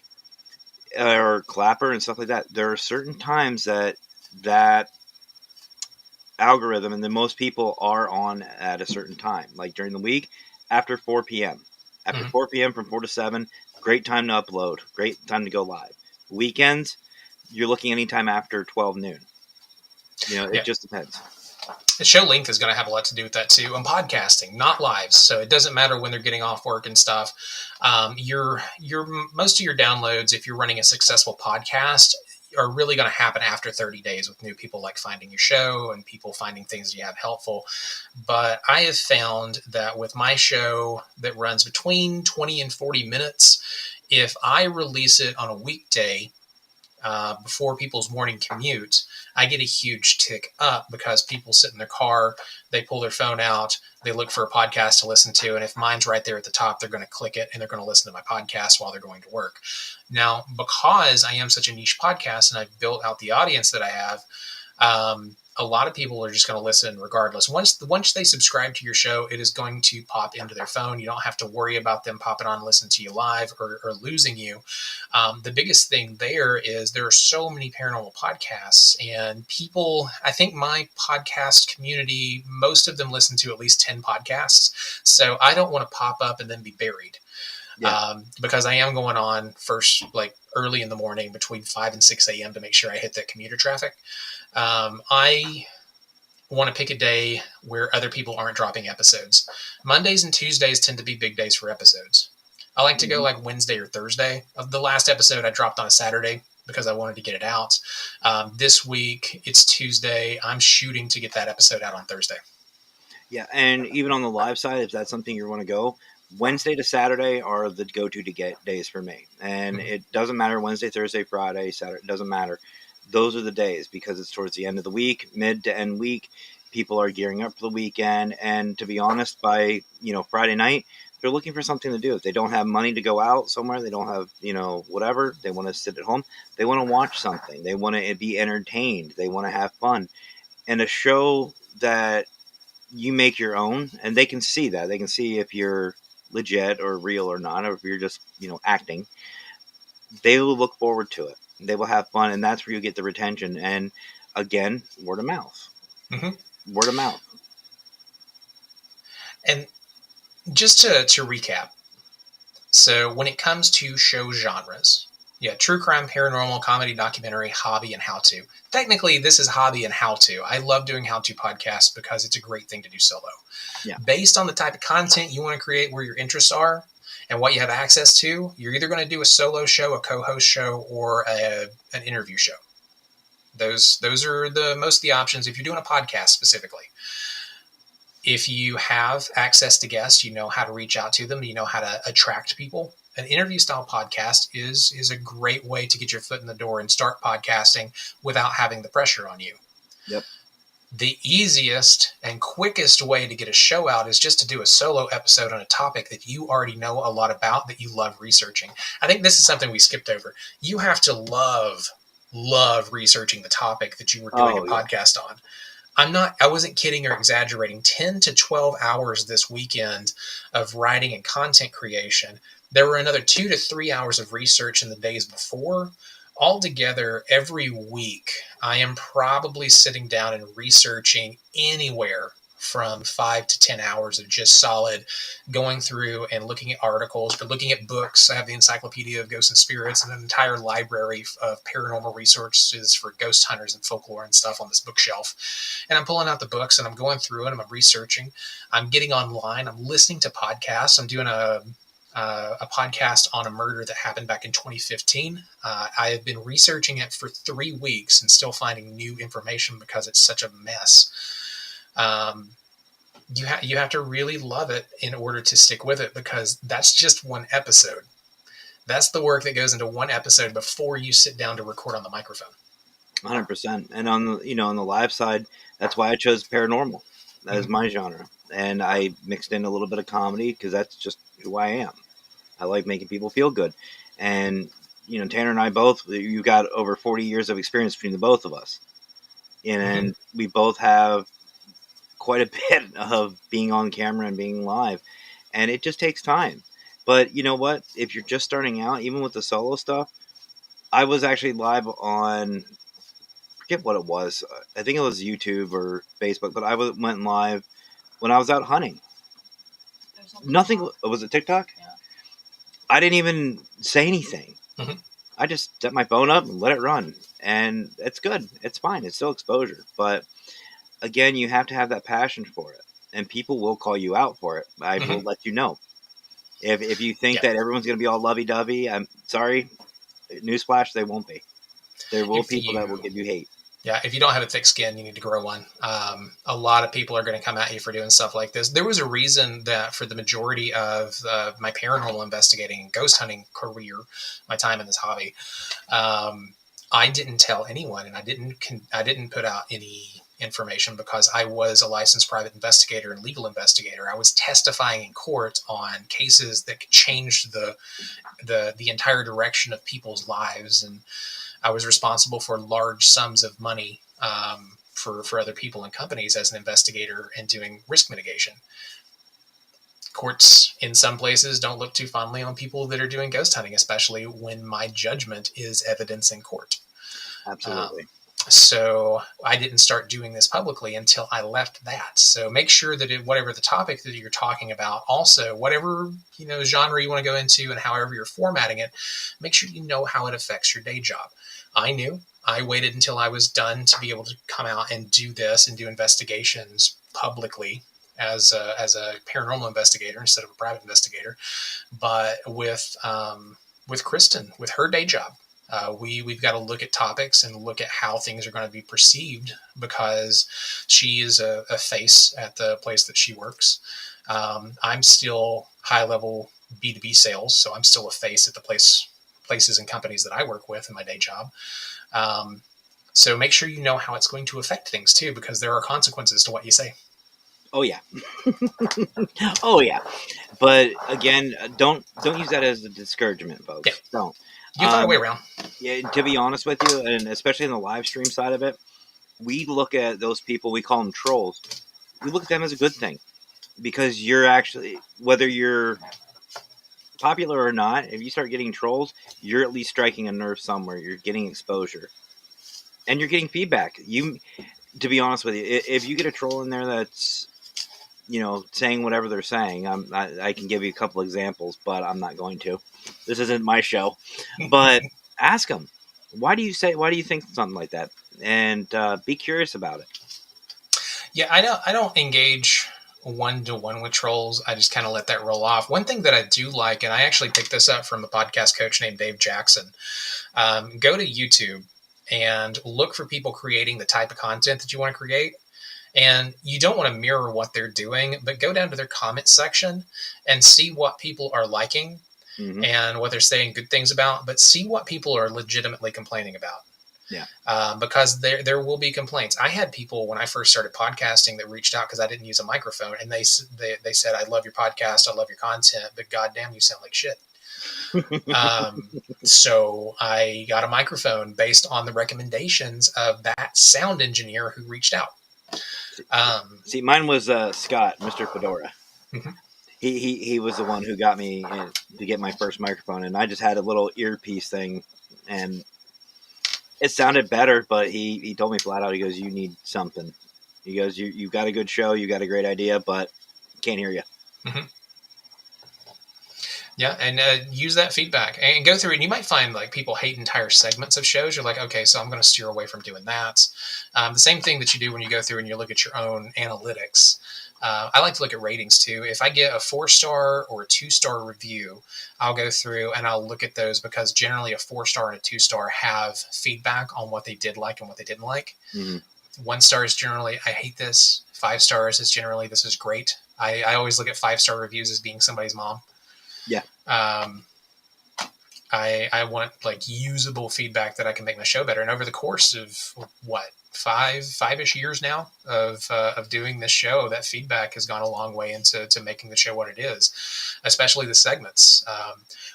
or Clapper and stuff like that. There are certain times that algorithm and then most people are on at a certain time, like during the week after 4 p.m. After 4 p.m. from 4 to 7, great time to upload, great time to go live. Weekends, you're looking anytime after 12 noon. It just depends. The show length is going to have a lot to do with that too. And podcasting, not lives, so it doesn't matter when they're getting off work and stuff. Your most of your downloads, if you're running a successful podcast, are really going to happen after 30 days with new people like finding your show and people finding things you have helpful. But I have found that with my show that runs between 20 and 40 minutes, if I release it on a weekday before people's morning commute, I get a huge tick up because people sit in their car, they pull their phone out, they look for a podcast to listen to, and if mine's right there at the top, they're going to click it and they're going to listen to my podcast while they're going to work. Now, because I am such a niche podcast and I've built out the audience that I have, a lot of people are just going to listen regardless. Once they subscribe to your show, it is going to pop into their phone. You don't have to worry about them popping on and listening to you live or losing you. The biggest thing there is there are so many paranormal podcasts, and people, I think my podcast community, most of them listen to at least 10 podcasts. So I don't want to pop up and then be buried. Yeah. Because I am going on first, like early in the morning between 5 and 6 a.m. to make sure I hit that commuter traffic. I want to pick a day where other people aren't dropping episodes. Mondays and Tuesdays tend to be big days for episodes. I like to go like Wednesday or Thursday. The last episode I dropped on a Saturday because I wanted to get it out. This week it's Tuesday. I'm shooting to get that episode out on Thursday. Yeah, and even on the live side, if that's something you want to go, Wednesday to Saturday are the go-to to get days for me. And it doesn't matter Wednesday, Thursday, Friday, Saturday, it doesn't matter. Those are the days because it's towards the end of the week, mid to end week. People are gearing up for the weekend. And to be honest, by, Friday night, they're looking for something to do. If they don't have money to go out somewhere, they don't have, whatever, they want to sit at home. They want to watch something. They want to be entertained. They want to have fun. And a show that you make your own, and they can see that. They can see if you're legit or real or not, or if you're just, acting. They will look forward to it. They will have fun, and that's where you get the retention. And again, word of mouth. Word of mouth. And just to recap, so when it comes to show genres, true crime, paranormal, comedy, documentary, hobby, and how-to. Technically, this is hobby and how-to. I love doing how-to podcasts because it's a great thing to do solo. Yeah. Based on the type of content you want to create, where your interests are, and what you have access to, you're either going to do a solo show, a co-host show, or an interview show. Those are most of the options if you're doing a podcast specifically. If you have access to guests, you know how to reach out to them, you know how to attract people. An interview style podcast is a great way to get your foot in the door and start podcasting without having the pressure on you. Yep. The easiest and quickest way to get a show out is just to do a solo episode on a topic that you already know a lot about, that you love researching. I think this is something we skipped over. You have to love researching the topic that you were doing a podcast on. I wasn't kidding or exaggerating. 10 to 12 hours this weekend of writing and content creation. There were another 2 to 3 hours of research in the days before. Altogether, every week, I am probably sitting down and researching anywhere from 5 to 10 hours of just solid going through and looking at articles or looking at books. I have the Encyclopedia of Ghosts and Spirits and an entire library of paranormal resources for ghost hunters and folklore and stuff on this bookshelf. And I'm pulling out the books and I'm going through it and I'm researching. I'm getting online. I'm listening to podcasts. I'm doing a podcast on a murder that happened back in 2015. I have been researching it for 3 weeks and still finding new information because it's such a mess. You have to really love it in order to stick with it, because that's just one episode. That's the work that goes into one episode before you sit down to record on the microphone. 100%. And on the live side, that's why I chose paranormal. That is my genre. And I mixed in a little bit of comedy because that's just who I am. I like making people feel good. And, Tanner and I both, you got over 40 years of experience between the both of us. And we both have quite a bit of being on camera and being live. And it just takes time. But you know what? If you're just starting out, even with the solo stuff, I was actually live on, I forget what it was. I think it was YouTube or Facebook, but I went live when I was out hunting. Nothing. Was it TikTok? Yeah. I didn't even say anything. I just set my phone up and let it run. And it's good. It's fine. It's still exposure. But again, you have to have that passion for it. And people will call you out for it. I will let you know. If you think that everyone's going to be all lovey-dovey, I'm sorry. Newsflash, they won't be. There will be people that will give you hate. Yeah, if you don't have a thick skin, you need to grow one. A lot of people are going to come at you for doing stuff like this. There was a reason that for the majority of my paranormal investigating and ghost hunting career, my time in this hobby, I didn't tell anyone, and I didn't put out any information because I was a licensed private investigator and legal investigator. I was testifying in court on cases that changed the entire direction of people's lives, and I was responsible for large sums of money for other people and companies as an investigator and doing risk mitigation. Courts in some places don't look too fondly on people that are doing ghost hunting, especially when my judgment is evidence in court. Absolutely. So I didn't start doing this publicly until I left that. So make sure that whatever the topic that you're talking about, also whatever genre you want to go into and however you're formatting it, make sure you know how it affects your day job. I knew. I waited until I was done to be able to come out and do this and do investigations publicly as a paranormal investigator instead of a private investigator. But with Kristen, with her day job, we've got to look at topics and look at how things are going to be perceived, because she is a face at the place that she works. I'm still high level B2B sales, so I'm still a face at the places and companies that I work with in my day job. So make sure you know how it's going to affect things too, because there are consequences to what you say. Oh yeah. Oh yeah. But again, don't use that as a discouragement, folks. Yeah. Don't. You find a way around. Yeah, to be honest with you, and especially in the live stream side of it, we look at those people, we call them trolls. We look at them as a good thing, because you're actually, whether you're popular or not, if you start getting trolls, you're at least striking a nerve somewhere. You're getting exposure, and you're getting feedback. To be honest with you, if you get a troll in there that's saying whatever they're saying, I can give you a couple examples, but I'm not going to. This isn't my show. But ask them, why do you think something like that? And be curious about it. Yeah, I don't engage one-to-one with trolls. I just kind of let that roll off. One thing that I do like, and I actually picked this up from a podcast coach named Dave Jackson, go to YouTube and look for people creating the type of content that you want to create. And you don't want to mirror what they're doing, but go down to their comment section and see what people are liking and what they're saying good things about, but see what people are legitimately complaining about. Yeah. Because there will be complaints. I had people when I first started podcasting that reached out because I didn't use a microphone, and they said, "I love your podcast, I love your content, but goddamn, you sound like shit." So I got a microphone based on the recommendations of that sound engineer who reached out. See, mine was Scott, Mr. Fedora. Mm-hmm. He was the one who got me to get my first microphone, and I just had a little earpiece thing, and it sounded better. But he told me flat out, he goes, "You need something." He goes, "You've got a good show, you got a great idea, but can't hear you." Mm-hmm. Yeah, and use that feedback and go through it. And you might find like people hate entire segments of shows. You're like, okay, so I'm going to steer away from doing that. The same thing that you do when you go through and you look at your own analytics. I like to look at ratings too. If I get a 4-star or a 2-star review, I'll go through and I'll look at those, because generally a 4-star and a 2-star have feedback on what they did like and what they didn't like. 1 star is generally, I hate this. 5 stars is generally, this is great. I always look at 5-star reviews as being somebody's mom. Yeah. I want like usable feedback that I can make my show better. And over the course of what, five-ish years now of doing this show, that feedback has gone a long way into making the show what it is, especially the segments.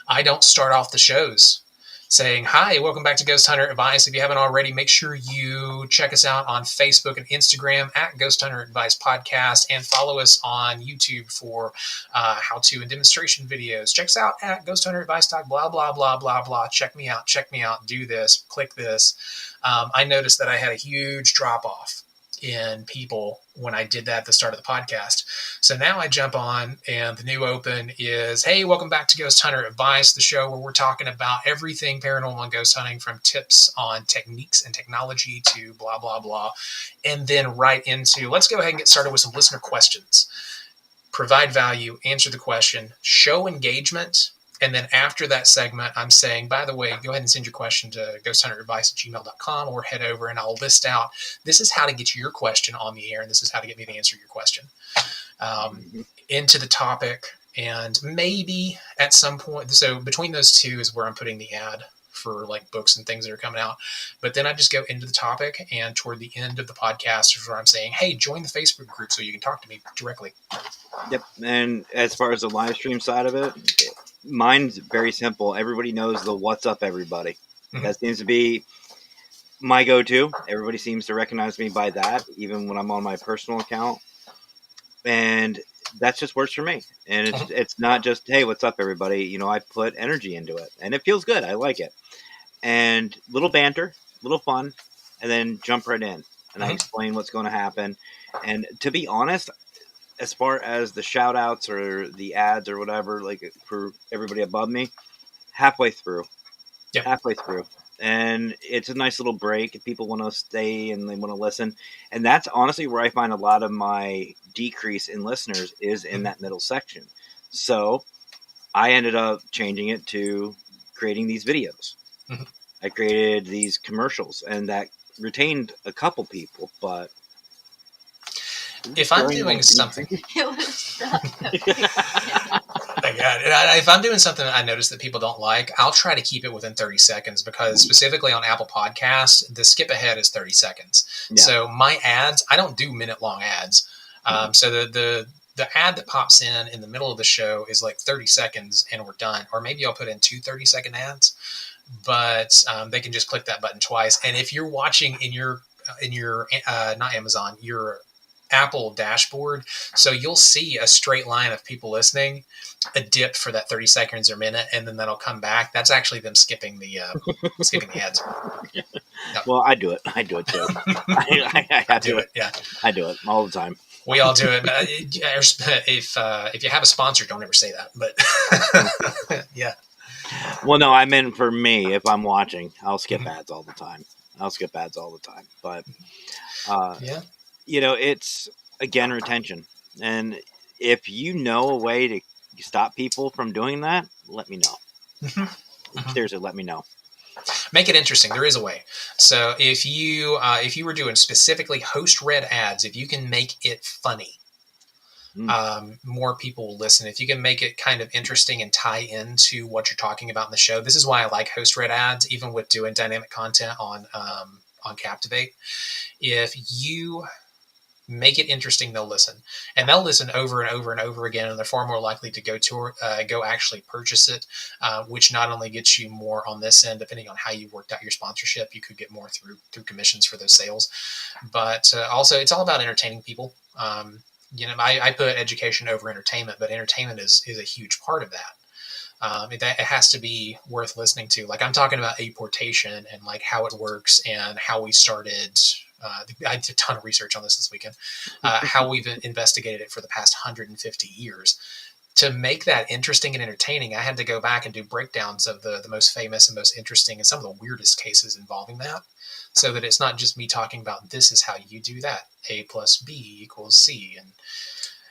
I don't start off the shows saying, "Hi, welcome back to Ghost Hunter Advice." If you haven't already, make sure you check us out on Facebook and Instagram at Ghost Hunter Advice Podcast, and follow us on YouTube for how-to and demonstration videos. Check us out at Ghost Hunter Advice Talk, blah, blah, blah, blah, blah. Check me out, do this, click this. I noticed that I had a huge drop-off in people when I did that at the start of the podcast. So now I jump on, and the new open is, "Hey, welcome back to Ghost Hunter Advice, the show where we're talking about everything paranormal and ghost hunting, from tips on techniques and technology to blah, blah, blah." And then right into, let's go ahead and get started with some listener questions. Provide value, answer the question, show engagement. And then after that segment, I'm saying, by the way, go ahead and send your question to ghosthunteradvice@gmail.com, or head over and I'll list out, this is how to get your question on the air, and this is how to get me to answer your question. Into the topic, and maybe at some point, so between those two is where I'm putting the ad for like books and things that are coming out. But then I just go into the topic, and toward the end of the podcast is where I'm saying, "Hey, join the Facebook group so you can talk to me directly." Yep. And as far as the live stream side of it, mine's very simple. Everybody knows the "What's up, everybody." That seems to be my go-to. Everybody seems to recognize me by that, even when I'm on my personal account, and that just works for me. And it's not just, hey, what's up, everybody? You know, I put energy into it, and it feels good. I like it. And little banter, little fun, and then jump right in, and I explain what's going to happen. And to be honest, as far as the shout outs or the ads or whatever, like for everybody above me, halfway through. Yep. Halfway through. And it's a nice little break if people want to stay and they want to listen. And that's honestly where I find a lot of my decrease in listeners is in that middle section. So I ended up changing it to creating these videos. I created these commercials, and that retained a couple people, but if I'm doing something, It was not if I'm doing something that I notice that people don't like, I'll try to keep it within 30 seconds because specifically on Apple Podcasts, the skip ahead is 30 seconds. Yeah. So my ads, I don't do minute-long ads. So the ad that pops in the middle of the show is like 30 seconds and we're done. Or maybe I'll put in 2 30-second ads, but they can just click that button twice. And if you're watching in your not Amazon, your Apple dashboard, so you'll see a straight line of people listening, a dip for that 30 seconds or minute, and then that'll come back. That's actually them skipping the ads. Yep. Well, I do it too. I have do it. Yeah, I do it all the time. We all do it. If you have a sponsor, don't ever say that. But yeah. Well, no, I meant for me. If I'm watching, I'll skip ads all the time. But yeah. You know, it's, again, retention. And if you know a way to stop people from doing that, let me know. Seriously, let me know. Make it interesting. There is a way. So if you were doing specifically host-read ads, if you can make it funny, more people will listen. If you can make it kind of interesting and tie into what you're talking about in the show. This is why I like host-read ads, even with doing dynamic content on Captivate. If you make it interesting, they'll listen, and they'll listen over and over and over again, and they're far more likely to go actually purchase it, which not only gets you more on this end, depending on how you worked out your sponsorship, you could get more through commissions for those sales, but also it's all about entertaining people. I put education over entertainment, but entertainment is a huge part of that. It has to be worth listening to. Like I'm talking about apportation and like how it works and how we started. I did a ton of research on this weekend, how we've investigated it for the past 150 years. To make that interesting and entertaining, I had to go back and do breakdowns of the most famous and most interesting and some of the weirdest cases involving that, so that it's not just me talking about this is how you do that, A plus B equals C,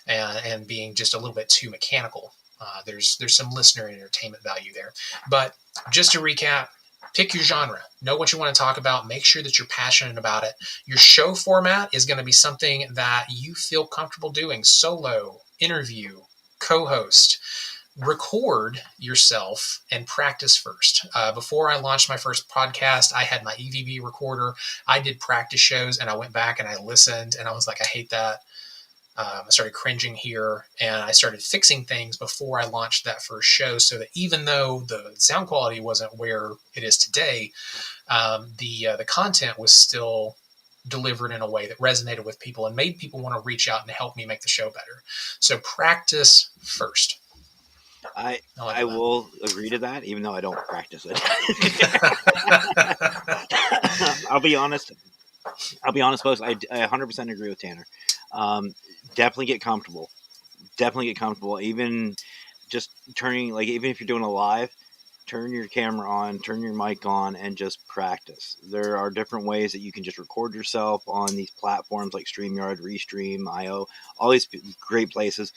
and being just a little bit too mechanical. There's some listener and entertainment value there. But just to recap, pick your genre. Know what you want to talk about. Make sure that you're passionate about it. Your show format is going to be something that you feel comfortable doing. Solo, interview, co-host. Record yourself and practice first. Before I launched my first podcast, I had my EVB recorder. I did practice shows, and I went back and I listened, and I was like, I hate that. I started cringing here, and I started fixing things before I launched that first show, so that even though the sound quality wasn't where it is today, the content was still delivered in a way that resonated with people and made people want to reach out and help me make the show better. So practice first. I will agree to that, even though I don't practice it. I'll be honest, folks. I 100% agree with Tanner. Definitely get comfortable. Even just turning, like, even if you're doing a live, turn your camera on, turn your mic on, and just practice. There are different ways that you can just record yourself on these platforms like StreamYard, Restream, IO, all these great places.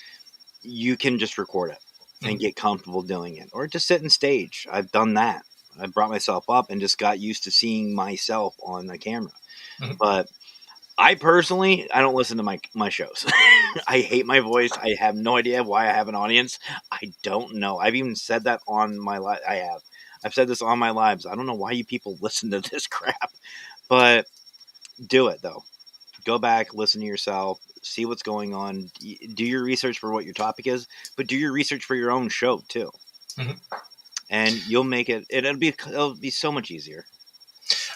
You can just record it and get comfortable doing it, or just sit and stage. I've done that. I brought myself up and just got used to seeing myself on the camera. But I personally, I don't listen to my shows. I hate my voice. I have no idea why I have an audience. I don't know. I've even said that on my live. I've said this on my lives. I don't know why you people listen to this crap, but do it though. Go back, listen to yourself, see what's going on. Do your research for what your topic is, but do your research for your own show too. And you'll make it. It'll be so much easier.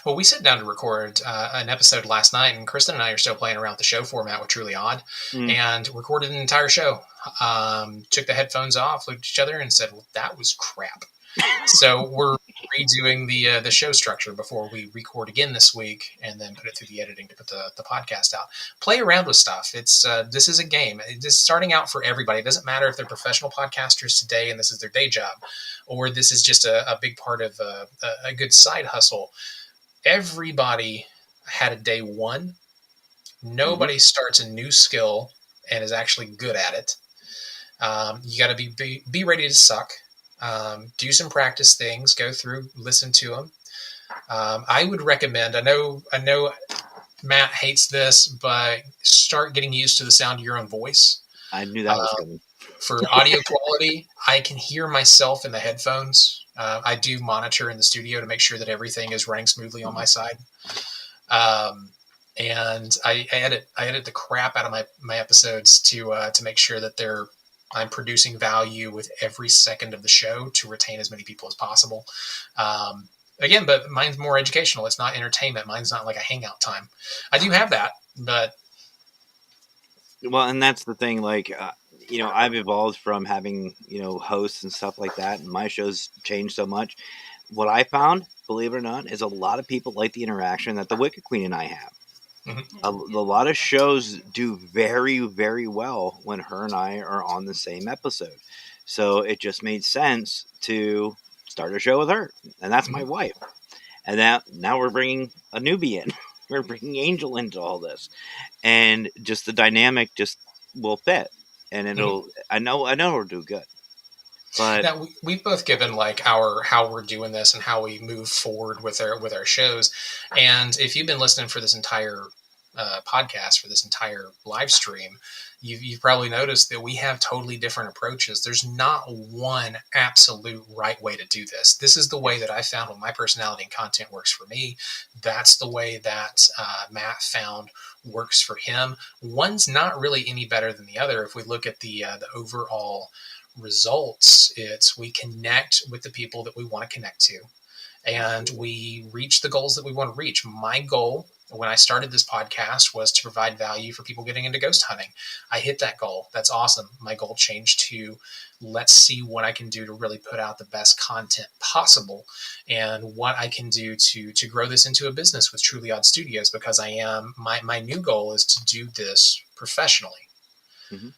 Well, we sat down to record an episode last night, and Kristen and I are still playing around with the show format with Truly Odd, and recorded an entire show. Took the headphones off, looked at each other, and said, "Well, that was crap." So we're redoing the show structure before we record again this week, and then put it through the editing to put the podcast out. Play around with stuff. It's this is a game. This is starting out for everybody. It doesn't matter if they're professional podcasters today and this is their day job, or this is just a big part of a good side hustle. Everybody had a day one. Nobody starts a new skill and is actually good at it. You got to be ready to suck. Do some practice things. Go through, listen to them. I would recommend. I know. Matt hates this, but start getting used to the sound of your own voice. I knew that was coming. For audio quality, I can hear myself in the headphones. I do monitor in the studio to make sure that everything is running smoothly on my side. And I edit the crap out of my episodes to make sure that I'm producing value with every second of the show to retain as many people as possible. Again, but mine's more educational. It's not entertainment. Mine's not like a hangout time. I do have that, but well, and that's the thing. Like, I've evolved from having hosts and stuff like that, and my show's changed so much. What I found, believe it or not, is a lot of people like the interaction that the Wicked Queen and I have. Mm-hmm. A lot of shows do very, very well when her and I are on the same episode. So it just made sense to start a show with her. And that's my wife. And now we're bringing a newbie in. We're bringing Angel into all this. And just the dynamic just will fit. And it'll, I know it'll do good. But now we've both given like how we're doing this and how we move forward with our shows. And if you've been listening for this entire podcast, for this entire live stream, you've probably noticed that we have totally different approaches. There's not one absolute right way to do this. This is the way that I found when my personality and content works for me. That's the way that Matt found works for him. One's not really any better than the other. If we look at the overall results, it's we connect with the people that we want to connect to, and we reach the goals that we want to reach. My goal when I started this podcast was to provide value for people getting into ghost hunting. I hit that goal. That's awesome. My goal changed to let's see what I can do to really put out the best content possible and what I can do to grow this into a business with Truly Odd Studios, because my new goal is to do this professionally. Mm-hmm.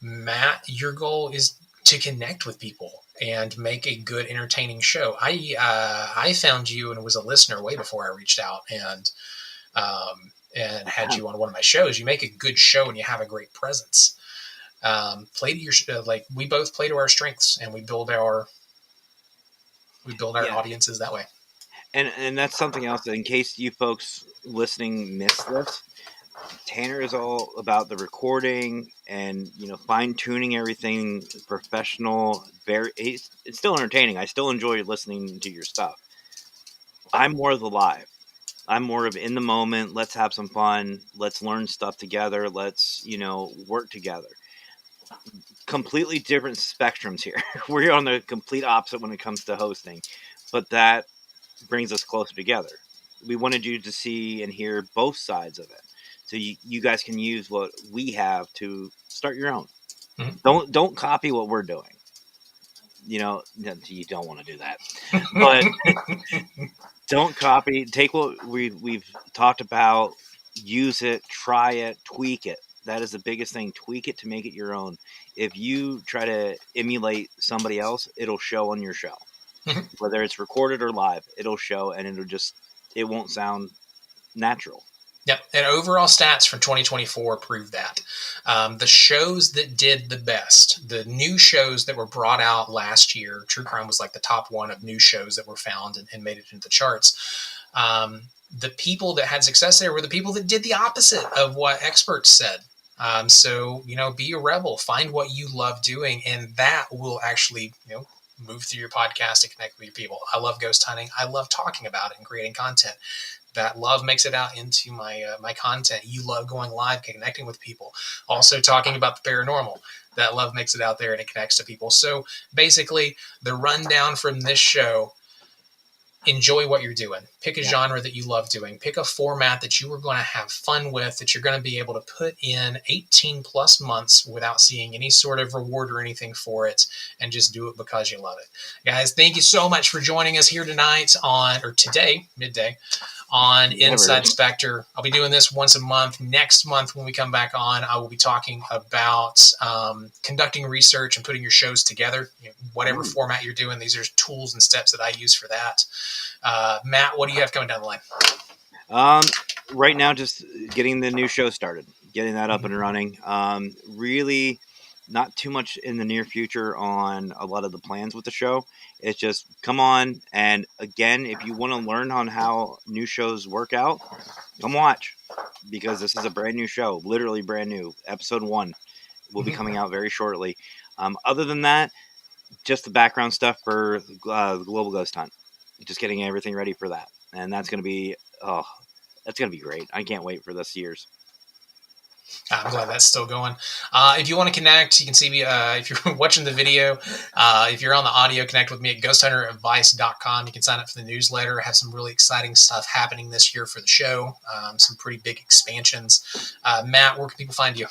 Matt, your goal is to connect with people and make a good, entertaining show. I found you and was a listener way before I reached out and had you on one of my shows. You make a good show and you have a great presence. Play to your like we both play to our strengths, and we build our audiences that way. And that's something else that, in case you folks listening missed this, Tanner is all about the recording and fine tuning everything, professional. It's still entertaining. I still enjoy listening to your stuff. I'm more of the live. I'm more of in the moment. Let's have some fun. Let's learn stuff together. Let's work together. Completely different spectrums here. We're on the complete opposite when it comes to hosting, but that brings us closer together. We wanted you to see and hear both sides of it. So you guys can use what we have to start your own. Mm-hmm. Don't copy what we're doing. You don't want to do that. But don't copy. Take what we've talked about, use it, try it, tweak it. That is the biggest thing. Tweak it to make it your own. If you try to emulate somebody else, it'll show on your show. Mm-hmm. Whether it's recorded or live, it'll show, and it won't sound natural. Yep, and overall stats from 2024 prove that. The shows that did the best, the new shows that were brought out last year, True Crime was like the top one of new shows that were found and made it into the charts. The people that had success there were the people that did the opposite of what experts said. So, be a rebel, find what you love doing, and that will actually, move through your podcast and connect with your people. I love ghost hunting. I love talking about it and creating content. That love makes it out into my content. You love going live, connecting with people. Also talking about the paranormal. That love makes it out there and it connects to people. So basically, the rundown from this show, enjoy what you're doing. Pick a Yeah. genre that you love doing. Pick a format that you are going to have fun with, that you're going to be able to put in 18 plus months without seeing any sort of reward or anything for it, and just do it because you love it. Guys, thank you so much for joining us here tonight today, midday, on Inside Spectre. I'll be doing this once a month. Next month, when we come back on, I will be talking about conducting research and putting your shows together. Whatever format you're doing, these are tools and steps that I use for that. Matt, what do you have coming down the line? Right now, just getting the new show started, getting that up and running. Really not too much in the near future on a lot of the plans with the show. It's just come on. And again, if you want to learn on how new shows work out, come watch, because this is a brand new show, literally brand new. Episode 1 will be coming out very shortly. Other than that, just the background stuff for the Global Ghost Hunt, just getting everything ready for that. And that's going to be, that's going to be great. I can't wait for this year's. I'm glad that's still going. If you want to connect, you can see me if you're watching the video. If you're on the audio, connect with me at ghosthunteradvice.com. You can sign up for the newsletter. I have some really exciting stuff happening this year for the show. Some pretty big expansions. Matt, where can people find you?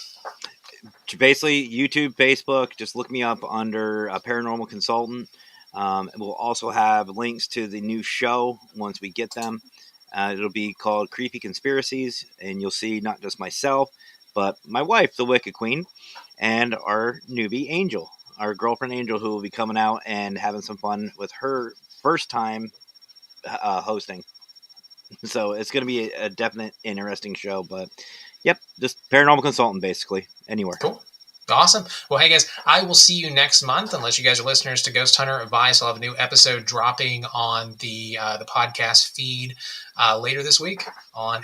Basically, YouTube, Facebook. Just look me up under a Paranormal Consultant. We'll also have links to the new show once we get them. It'll be called Creepy Conspiracies, and you'll see not just myself, but my wife, the Wicked Queen, and our newbie Angel, our girlfriend Angel, who will be coming out and having some fun with her first time hosting. So it's going to be a definite interesting show. But yep, just Paranormal Consultant, basically, anywhere. Cool. Awesome. Well, hey, guys, I will see you next month. Unless you guys are listeners to Ghost Hunter Advice, I'll have a new episode dropping on the podcast feed later this week on